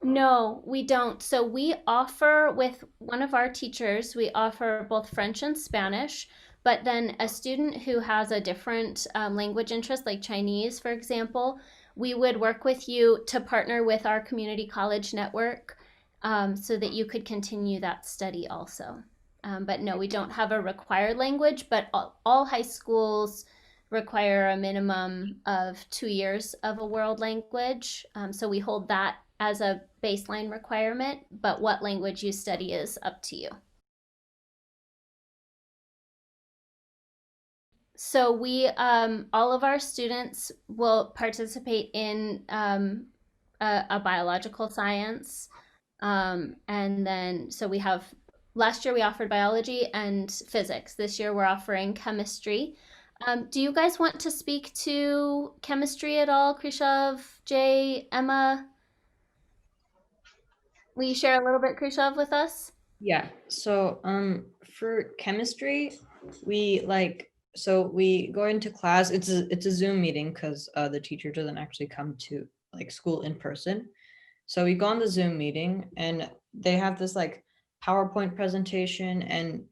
[SPEAKER 1] No, we don't. So we offer with one of our teachers, we offer both French and Spanish, but then a student who has a different language interest, like Chinese, for example, we would work with you to partner with our community college network so that you could continue that study also. But no, we don't have a required language, but all high schools require a minimum of 2 years of a world language. So we hold that as a baseline requirement, but what language you study is up to you. So we, all of our students will participate in a biological science. And then, so we have, last year we offered biology and physics. This year we're offering chemistry. Do you guys want to speak to chemistry at all? Krishav, Jay, Emma? Will you share a little bit, Krishav, with us?
[SPEAKER 6] Yeah. So for chemistry, we go into class. It's a Zoom meeting because the teacher doesn't actually come to like school in person. So we go on the Zoom meeting and they have this like PowerPoint presentation and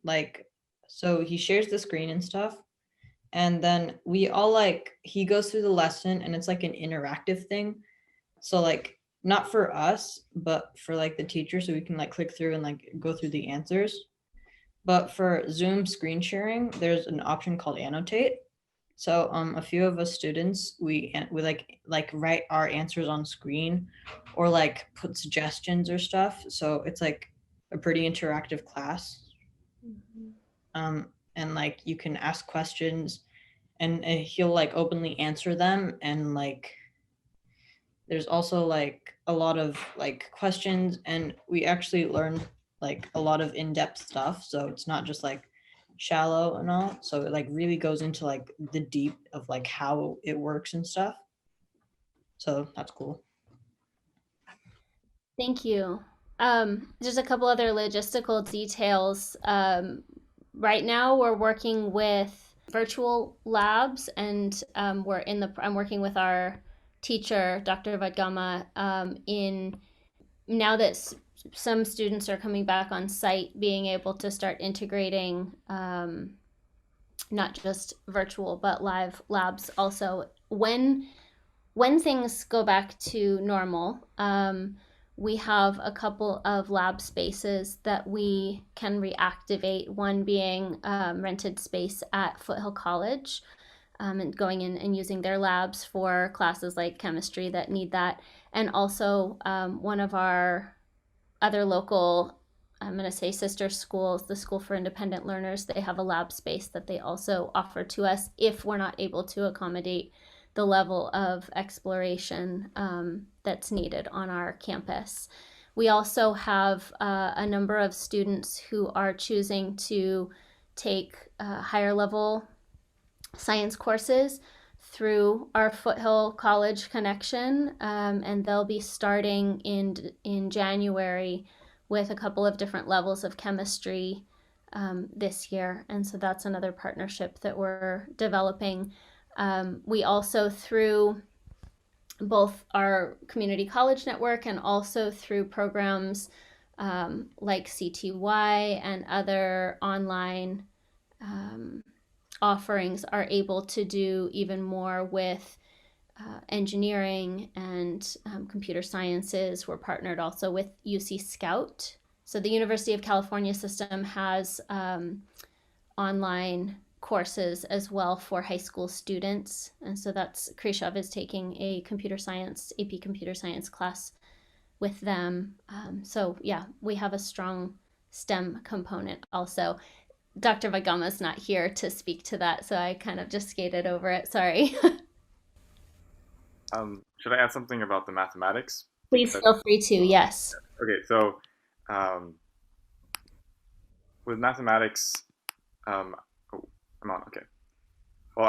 [SPEAKER 6] so he shares the screen and stuff. And then we all he goes through the lesson and it's like an interactive thing. So not for us, but for the teacher, so we can click through and go through the answers. But for Zoom screen sharing, there's an option called annotate. So a few of us students, we write our answers on screen or put suggestions or stuff. So it's a pretty interactive class. Mm-hmm. And you can ask questions and he'll openly answer them. And there's also a lot of questions, and we actually learn a lot of in-depth stuff. So it's not just shallow and all. So it really goes into the deep of how it works and stuff. So that's cool.
[SPEAKER 1] Thank you. There's a couple other logistical details. Right now we're working with virtual labs, and I'm working with our teacher, Dr. Vadgama, in now that some students are coming back on site, being able to start integrating not just virtual but live labs also. When things go back to normal, we have a couple of lab spaces that we can reactivate, one being rented space at Foothill College, and going in and using their labs for classes like chemistry that need that. And also one of our other local, I'm going to say sister schools, the School for Independent Learners, they have a lab space that they also offer to us if we're not able to accommodate the level of exploration that's needed on our campus. We also have a number of students who are choosing to take higher level science courses through our Foothill College connection, and they'll be starting in January with a couple of different levels of chemistry this year. And so that's another partnership that we're developing. We also, through both our community college network and also through programs like CTY and other online offerings, are able to do even more with engineering and computer sciences. We're partnered also with UC Scout. So the University of California system has online courses as well for high school students. And so that's Krishav is taking a computer science, AP computer science class with them. So yeah, we have a strong STEM component also. Dr. Vagama's not here to speak to that, so I kind of just skated over it. Sorry.
[SPEAKER 2] Should I add something about the mathematics?
[SPEAKER 1] Please feel free to, yes.
[SPEAKER 2] Okay, so with mathematics, oh, I'm on, okay. Well,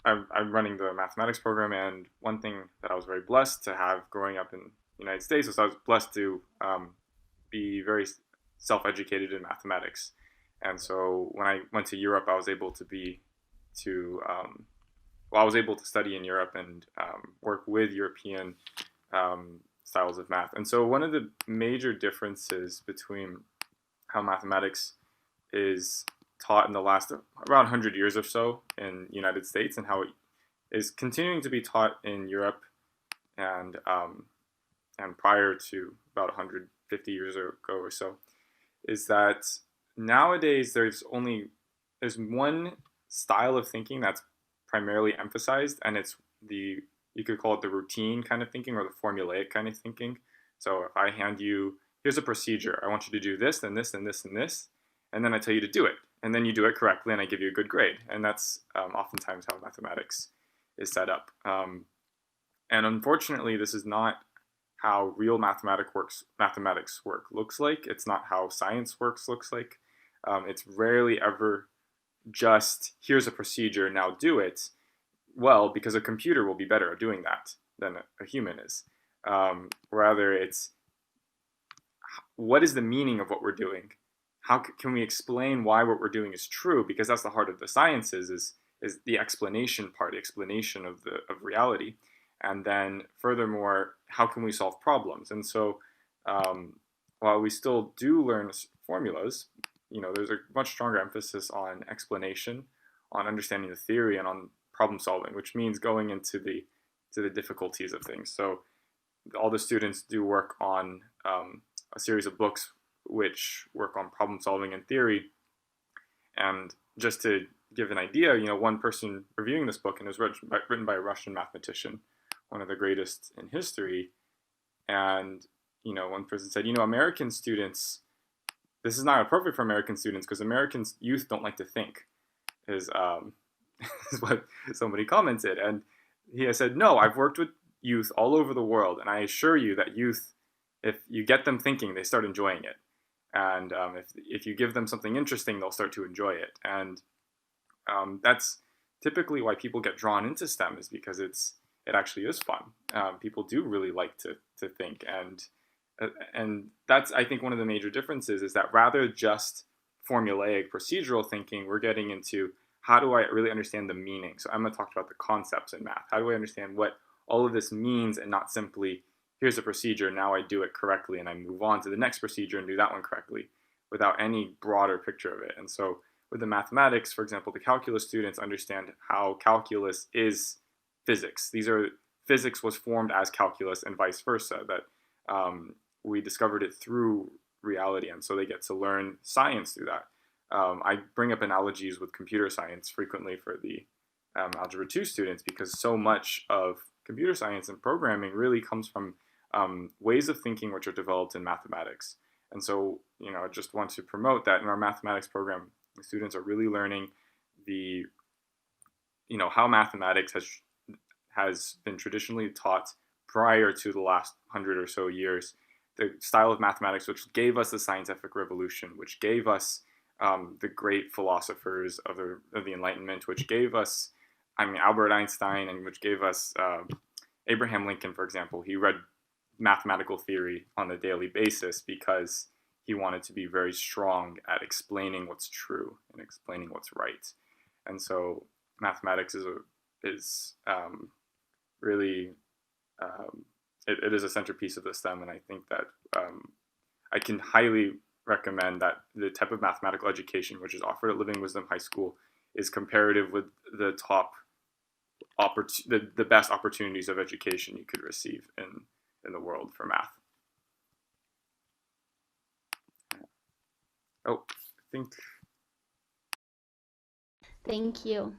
[SPEAKER 2] I'm running the mathematics program, and one thing that I was very blessed to have growing up in the United States was I was blessed to be very self-educated in mathematics. And so when I went to Europe, I was able I was able to study in Europe and work with European styles of math. And so one of the major differences between how mathematics is taught in the last around 100 years or so in the United States and how it is continuing to be taught in Europe and prior to about 150 years ago or so, is that nowadays there's one style of thinking that's primarily emphasized, and it's you could call it the routine kind of thinking or the formulaic kind of thinking. So if I hand you, here's a procedure, I want you to do this and this and this and this, and then I tell you to do it, and then you do it correctly and I give you a good grade. And that's oftentimes how mathematics is set up. And unfortunately, this is not how real mathematics work looks like. It's not how science works looks like. It's rarely ever just, here's a procedure, now do it. Well, because a computer will be better at doing that than a human is. Rather, it's what is the meaning of what we're doing? How can we explain why what we're doing is true? Because that's the heart of the sciences, is the explanation part, the explanation of reality. And then furthermore, how can we solve problems? And so while we still do learn formulas, there's a much stronger emphasis on explanation, on understanding the theory, and on problem solving, which means going into the difficulties of things. So all the students do work on a series of books which work on problem solving and theory. And just to give an idea, one person reviewing this book, and it was written by a Russian mathematician, one of the greatest in history. And, one person said, American students, this is not appropriate for American students because American youth don't like to think, is what somebody commented. And he has said, no, I've worked with youth all over the world, and I assure you that youth, if you get them thinking, they start enjoying it. And if you give them something interesting, they'll start to enjoy it. And that's typically why people get drawn into STEM, is because it actually is fun. People do really like to think, and that's, I think, one of the major differences, is that rather just formulaic procedural thinking, we're getting into how do I really understand the meaning. So Emma talked about the concepts in math. How do I understand what all of this means, and not simply, here's a procedure, now I do it correctly and I move on to the next procedure and do that one correctly, without any broader picture of it. And so with the mathematics, for example, the calculus students understand how calculus is physics. Physics was formed as calculus and vice versa, that we discovered it through reality, and so they get to learn science through that. I bring up analogies with computer science frequently for the Algebra 2 students, because so much of computer science and programming really comes from ways of thinking which are developed in mathematics. And so, I just want to promote that in our mathematics program, the students are really learning how mathematics has been traditionally taught prior to the last 100 or so years, the style of mathematics which gave us the scientific revolution, which gave us the great philosophers of the Enlightenment, which gave us, Albert Einstein, and which gave us Abraham Lincoln, for example. He read mathematical theory on a daily basis because he wanted to be very strong at explaining what's true and explaining what's right. And so mathematics is really it is a centerpiece of the STEM, and I think that I can highly recommend that the type of mathematical education which is offered at Living Wisdom High School is comparative with the top the best opportunities of education you could receive in the world for math. Oh, I think
[SPEAKER 1] Thank you.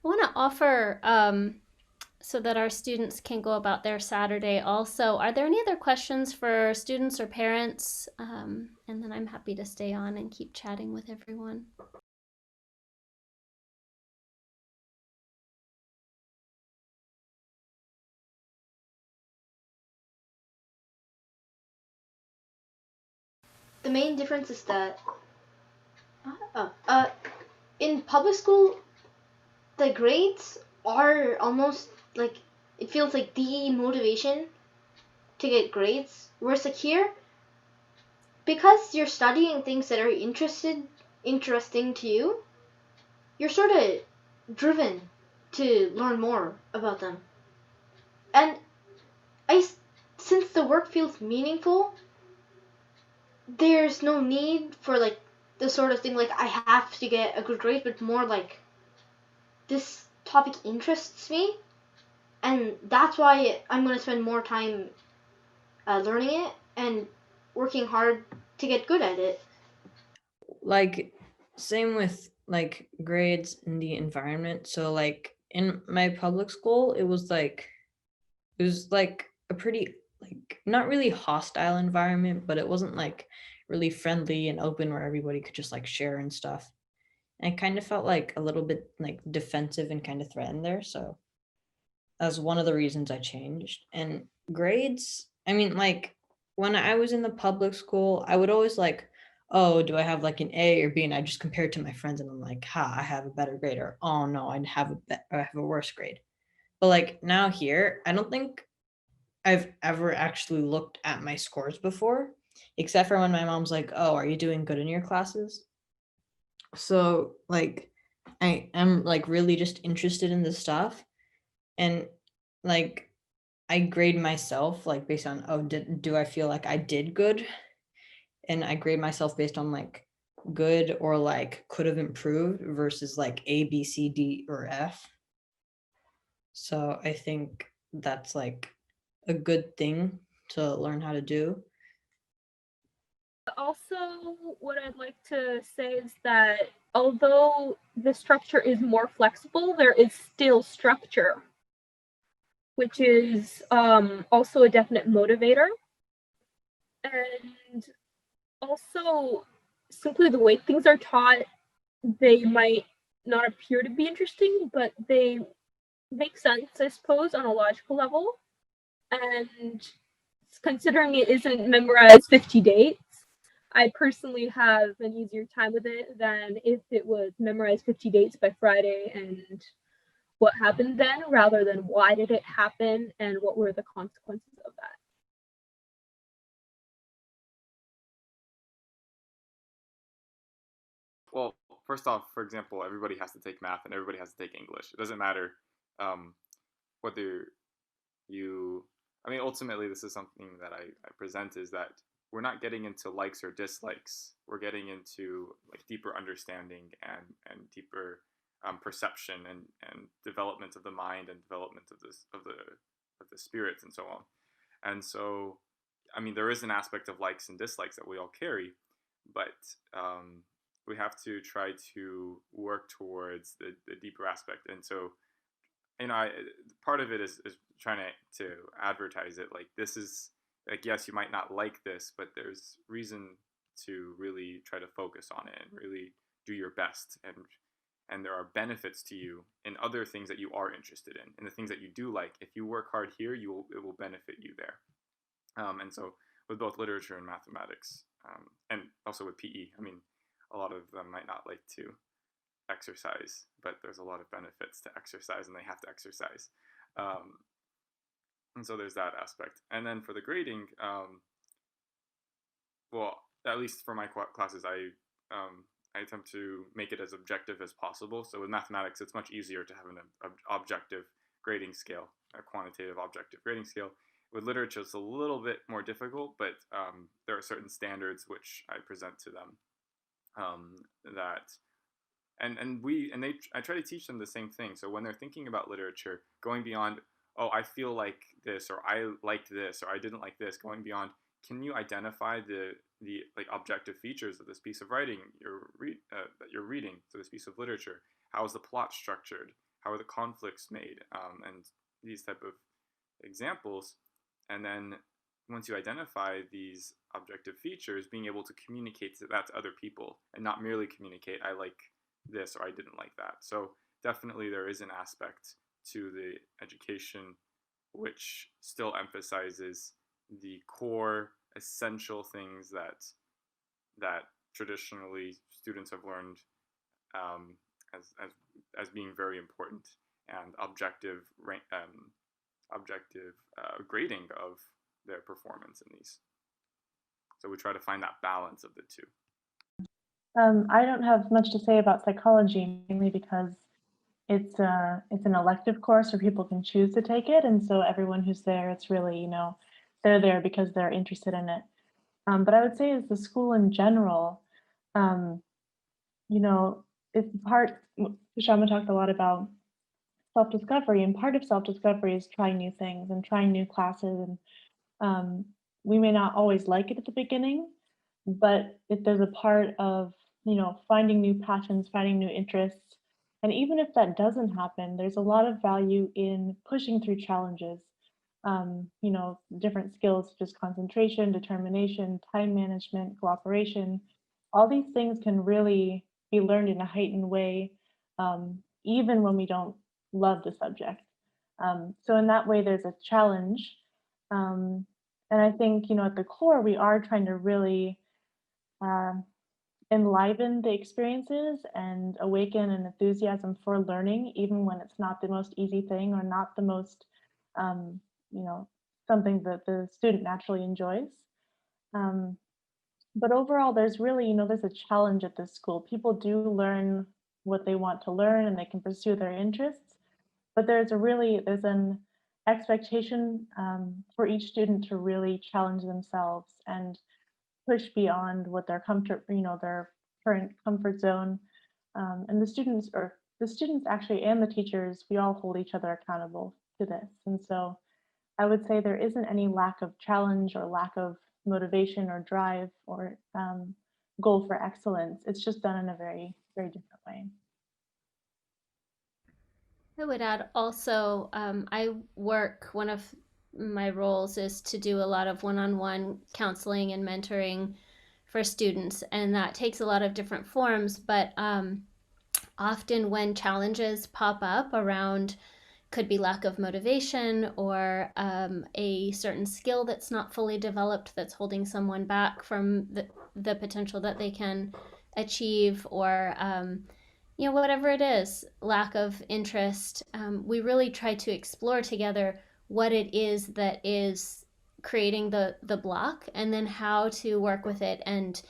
[SPEAKER 1] I want to offer, so that our students can go about their Saturday also. Are there any other questions for students or parents? And then I'm happy to stay on and keep chatting with everyone.
[SPEAKER 5] The main difference is that in public school, the grades are almost like, it feels like the motivation to get grades. Whereas like here, because you're studying things that are interesting to you, you're sort of driven to learn more about them. And since the work feels meaningful, there's no need for like the sort of thing like I have to get a good grade, but more like this topic interests me, and that's why I'm going to spend more time learning it and working hard to get good at it.
[SPEAKER 6] Like, same with like grades in the environment. So like in my public school, it was like a pretty, like, not really hostile environment, but it wasn't like really friendly and open where everybody could just like share and stuff. And I kind of felt like a little bit like defensive and kind of threatened there. So that's one of the reasons I changed. And grades, I mean, like when I was in the public school, I would always like, oh, do I have like an A or B? And I just compare it to my friends, and I'm like, ha, I have a better grade, or oh no, I have a worse grade. But like now here, I don't think I've ever actually looked at my scores before, except for when my mom's like, oh, are you doing good in your classes? So like I am like really just interested in this stuff, and like I grade myself like based on, oh, do I feel like I did good? And I grade myself based on like good or like could have improved versus like A, B, C, D, or F. So I think that's like a good thing to learn how to do.
[SPEAKER 7] Also, what I'd like to say is that although the structure is more flexible, there is still structure, which is also a definite motivator. And also, simply the way things are taught, they might not appear to be interesting, but they make sense, I suppose, on a logical level. And considering it isn't memorized 50 dates, I personally have an easier time with it than if it was memorized 50 dates by Friday and what happened then, rather than why did it happen and what were the consequences of that.
[SPEAKER 2] well, first off, for example, everybody has to take math and everybody has to take English. It doesn't matter whether you, I mean, ultimately, this is something that I present, is that we're not getting into likes or dislikes. We're getting into like deeper understanding and deeper perception and development of the mind and development of the spirits and so on. And so, I mean, there is an aspect of likes and dislikes that we all carry, but we have to try to work towards the deeper aspect. And so, part of it is trying to advertise it like, this is like, yes, you might not like this, but there's reason to really try to focus on it and really do your best, and there are benefits to you in other things that you are interested in, and the things that you do like. If you work hard here, it will benefit you there. And so with both literature and mathematics, and also with PE, I mean, a lot of them might not like to exercise, but there's a lot of benefits to exercise, and they have to exercise. And so there's that aspect. And then for the grading, well, at least for my classes, I attempt to make it as objective as possible. So with mathematics, it's much easier to have an objective grading scale, a quantitative objective grading scale. With literature, it's a little bit more difficult, but there are certain standards which I present to them that I try to teach them the same thing. So when they're thinking about literature, going beyond, oh, I feel like this, or I liked this, or I didn't like this, going beyond, can you identify the like objective features of this piece of writing that you're reading, so this piece of literature? How is the plot structured? How are the conflicts made? And these type of examples. And then once you identify these objective features, being able to communicate that to other people and not merely communicate, I like this or I didn't like that. So definitely there is an aspect to the education which still emphasizes the core essential things that traditionally students have learned as being very important, and objective grading of their performance in these. So we try to find that balance of the two.
[SPEAKER 4] I don't have much to say about psychology, mainly because it's an elective course where people can choose to take it, and so everyone who's there, it's really, you know, they're there because they're interested in it. But I would say as the school in general, you know, it's Shama talked a lot about self-discovery, and part of self-discovery is trying new things and trying new classes, and we may not always like it at the beginning, but there's a part of, you know, finding new passions, finding new interests. And even if that doesn't happen, there's a lot of value in pushing through challenges. You know, different skills such as concentration, determination, time management, cooperation, all these things can really be learned in a heightened way, even when we don't love the subject. So in that way, there's a challenge. And I think, you know, at the core, we are trying to really enliven the experiences and awaken an enthusiasm for learning, even when it's not the most easy thing or not the most, you know, something that the student naturally enjoys. But overall, there's really, you know, there's a challenge at this school. People do learn what they want to learn and they can pursue their interests, but there's an expectation for each student to really challenge themselves and push beyond what their their current comfort zone. And the students actually and the teachers, we all hold each other accountable to this. And so I would say there isn't any lack of challenge or lack of motivation or drive or goal for excellence. It's just done in a very, very different way.
[SPEAKER 1] I would add also, one of my roles is to do a lot of one-on-one counseling and mentoring for students, and that takes a lot of different forms, but often when challenges pop up around, could be lack of motivation or a certain skill that's not fully developed that's holding someone back from the potential that they can achieve, or you know, whatever it is, lack of interest, we really try to explore together what it is that is creating the block, and then how to work with it and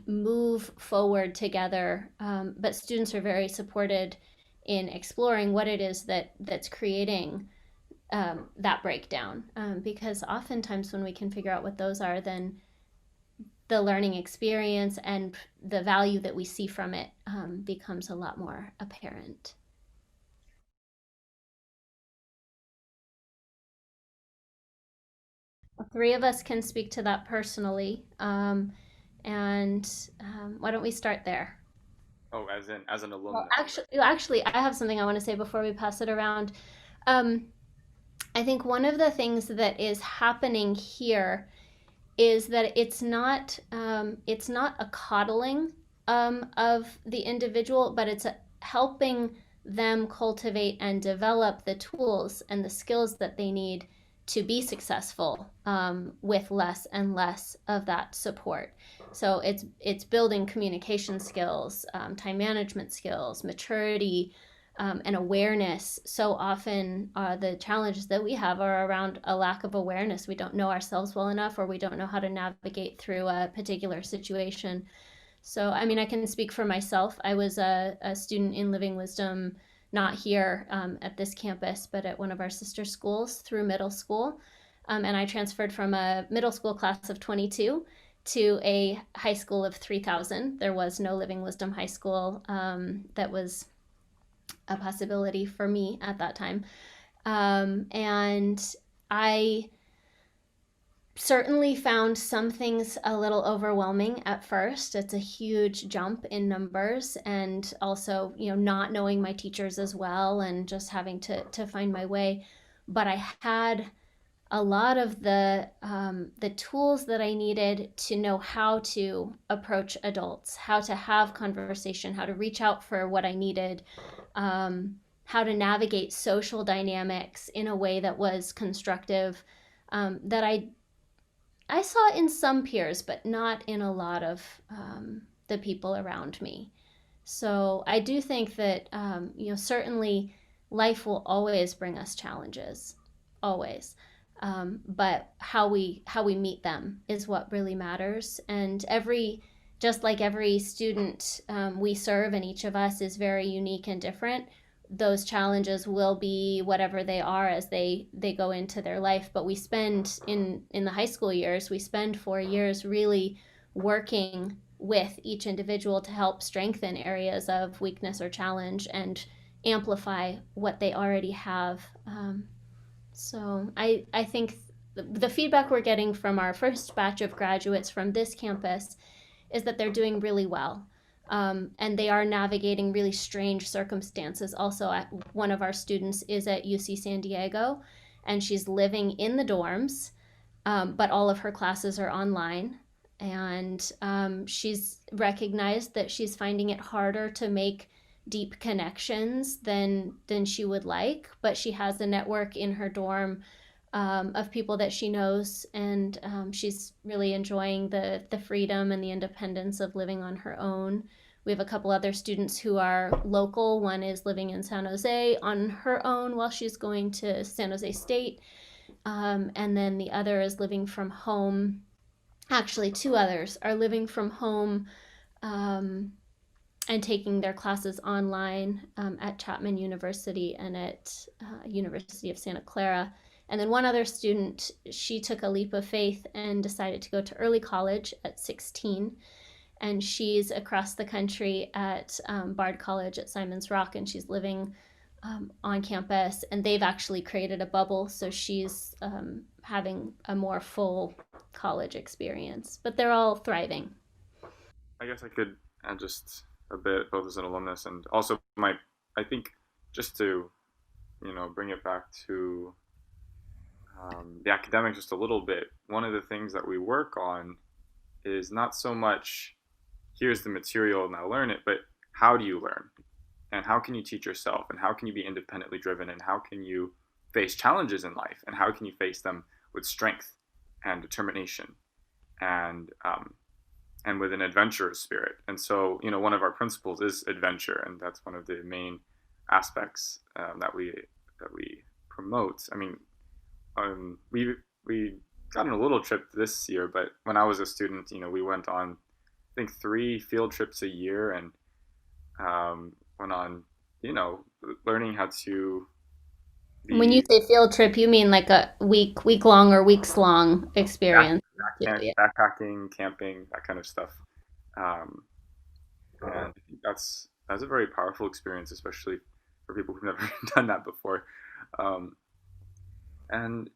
[SPEAKER 1] move forward together. But students are very supported in exploring what it is that's creating that breakdown, because oftentimes when we can figure out what those are, then the learning experience and the value that we see from it becomes a lot more apparent. Three of us can speak to that personally, and why don't we start there?
[SPEAKER 2] Oh, as an alumnus.
[SPEAKER 1] Well, actually, I have something I want to say before we pass it around. I think one of the things that is happening here is that it's not a coddling of the individual, but it's helping them cultivate and develop the tools and the skills that they need to be successful with less and less of that support. So it's building communication skills, time management skills, maturity, and awareness. So often the challenges that we have are around a lack of awareness. We don't know ourselves well enough, or we don't know how to navigate through a particular situation. So, I mean, I can speak for myself. I was a student in Living Wisdom, not here at this campus, but at one of our sister schools through middle school. And I transferred from a middle school class of 22 to a high school of 3,000. There was no Living Wisdom high school that was a possibility for me at that time. And I certainly found some things a little overwhelming at first. It's a huge jump in numbers, and also, not knowing my teachers as well and just having to find my way. But I had a lot of the tools that I needed to know how to approach adults, how to have conversation, how to reach out for what I needed, how to navigate social dynamics in a way that was constructive, that I saw in some peers, but not in a lot of the people around me. So I do think that certainly life will always bring us challenges, always. But how we meet them is what really matters. And just like every student we serve, and each of us is very unique and different, those challenges will be whatever they are as they go into their life. But we spend in the high school years, we spend 4 years really working with each individual to help strengthen areas of weakness or challenge and amplify what they already have. So I think the feedback we're getting from our first batch of graduates from this campus is that they're doing really well. And they are navigating really strange circumstances. Also, one of our students is at UC San Diego, and she's living in the dorms, but all of her classes are online. And she's recognized that she's finding it harder to make deep connections than she would like, but she has a network in her dorm of people that she knows, and she's really enjoying the freedom and the independence of living on her own. We have a couple other students who are local. One is living in San Jose on her own while she's going to San Jose State, and then the other is living from home. Actually, two others are living from home and taking their classes online at Chapman University and at University of Santa Clara. And then one other student, she took a leap of faith and decided to go to early college at 16. And she's across the country at Bard College at Simon's Rock, and she's living on campus. And they've actually created a bubble, so she's having a more full college experience. But they're all thriving.
[SPEAKER 2] I guess I could add just a bit, both as an alumnus and also I think just to, bring it back to the academics just a little bit. One of the things that we work on is not so much here's the material, now learn it, but how do you learn? And how can you teach yourself? And how can you be independently driven? And how can you face challenges in life? And how can you face them with strength and determination and with an adventurous spirit? And so, one of our principles is adventure, and that's one of the main aspects that we promote. I mean, we got on a little trip this year, but when I was a student, we went on, I think, 3 field trips a year, and went on, learning how to
[SPEAKER 1] When you say field trip, you mean like a week long or weeks long experience?
[SPEAKER 2] Backpacking, camping, that kind of stuff. And I think that's a very powerful experience, especially for people who've never done that before. And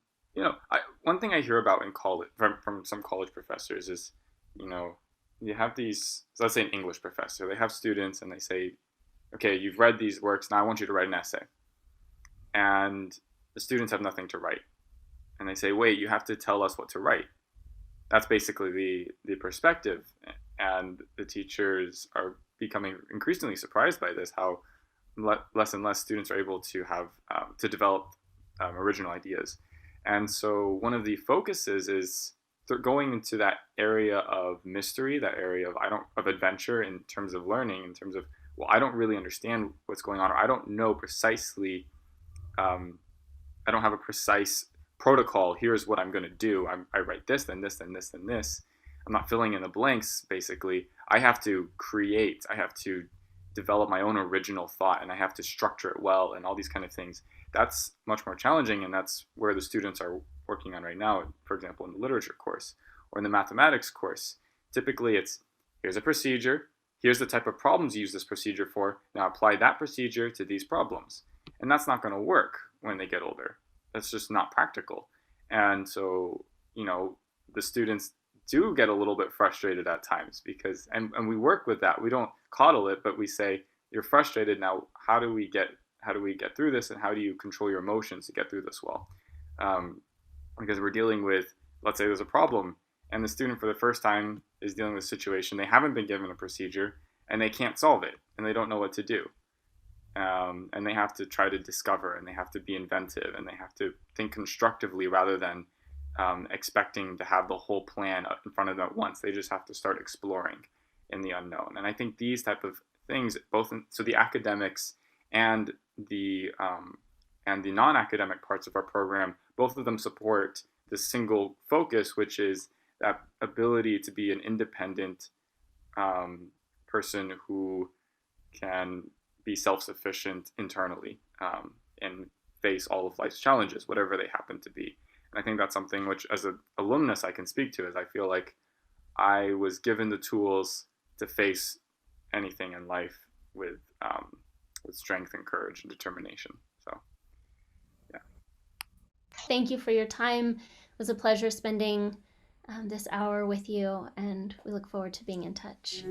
[SPEAKER 2] one thing I hear about in college from some college professors is, you have these. So let's say an English professor, they have students and they say, okay, you've read these works, now I want you to write an essay. And the students have nothing to write. And they say, wait, you have to tell us what to write. That's basically the perspective. And the teachers are becoming increasingly surprised by this, how less and less students are able to have to develop original ideas. And so one of the focuses is going into that area of mystery, that area of adventure in terms of learning, in terms of, well, I don't really understand what's going on, or I don't know precisely, I don't have a precise protocol. Here's what I'm going to do. I write this, then this, then this, then this. I'm not filling in the blanks, basically. I have to create. I have to develop my own original thought, and I have to structure it well, and all these kind of things. That's much more challenging, and that's where the students are working on right now, for example, in the literature course or in the mathematics course. Typically, it's here's a procedure. Here's the type of problems you use this procedure for. Now apply that procedure to these problems. And that's not going to work when they get older. That's just not practical. And so, the students do get a little bit frustrated at times because, and we work with that. We don't coddle it, but we say, you're frustrated now. How do we get through this, and how do you control your emotions to get through this well? Because we're dealing with, let's say there's a problem, and the student for the first time is dealing with a situation. They haven't been given a procedure, and they can't solve it, and they don't know what to do. And they have to try to discover, and they have to be inventive, and they have to think constructively rather than expecting to have the whole plan in front of them at once. They just have to start exploring in the unknown. And I think these type of things, so the academics and the non-academic parts of our program, both of them support the single focus, which is that ability to be an independent person who can be self-sufficient internally and face all of life's challenges, whatever they happen to be. And I think that's something which, as an alumnus, I can speak to, is I feel like I was given the tools to face anything in life with strength and courage and determination. So, yeah.
[SPEAKER 1] Thank you for your time. It was a pleasure spending this hour with you, and we look forward to being in touch.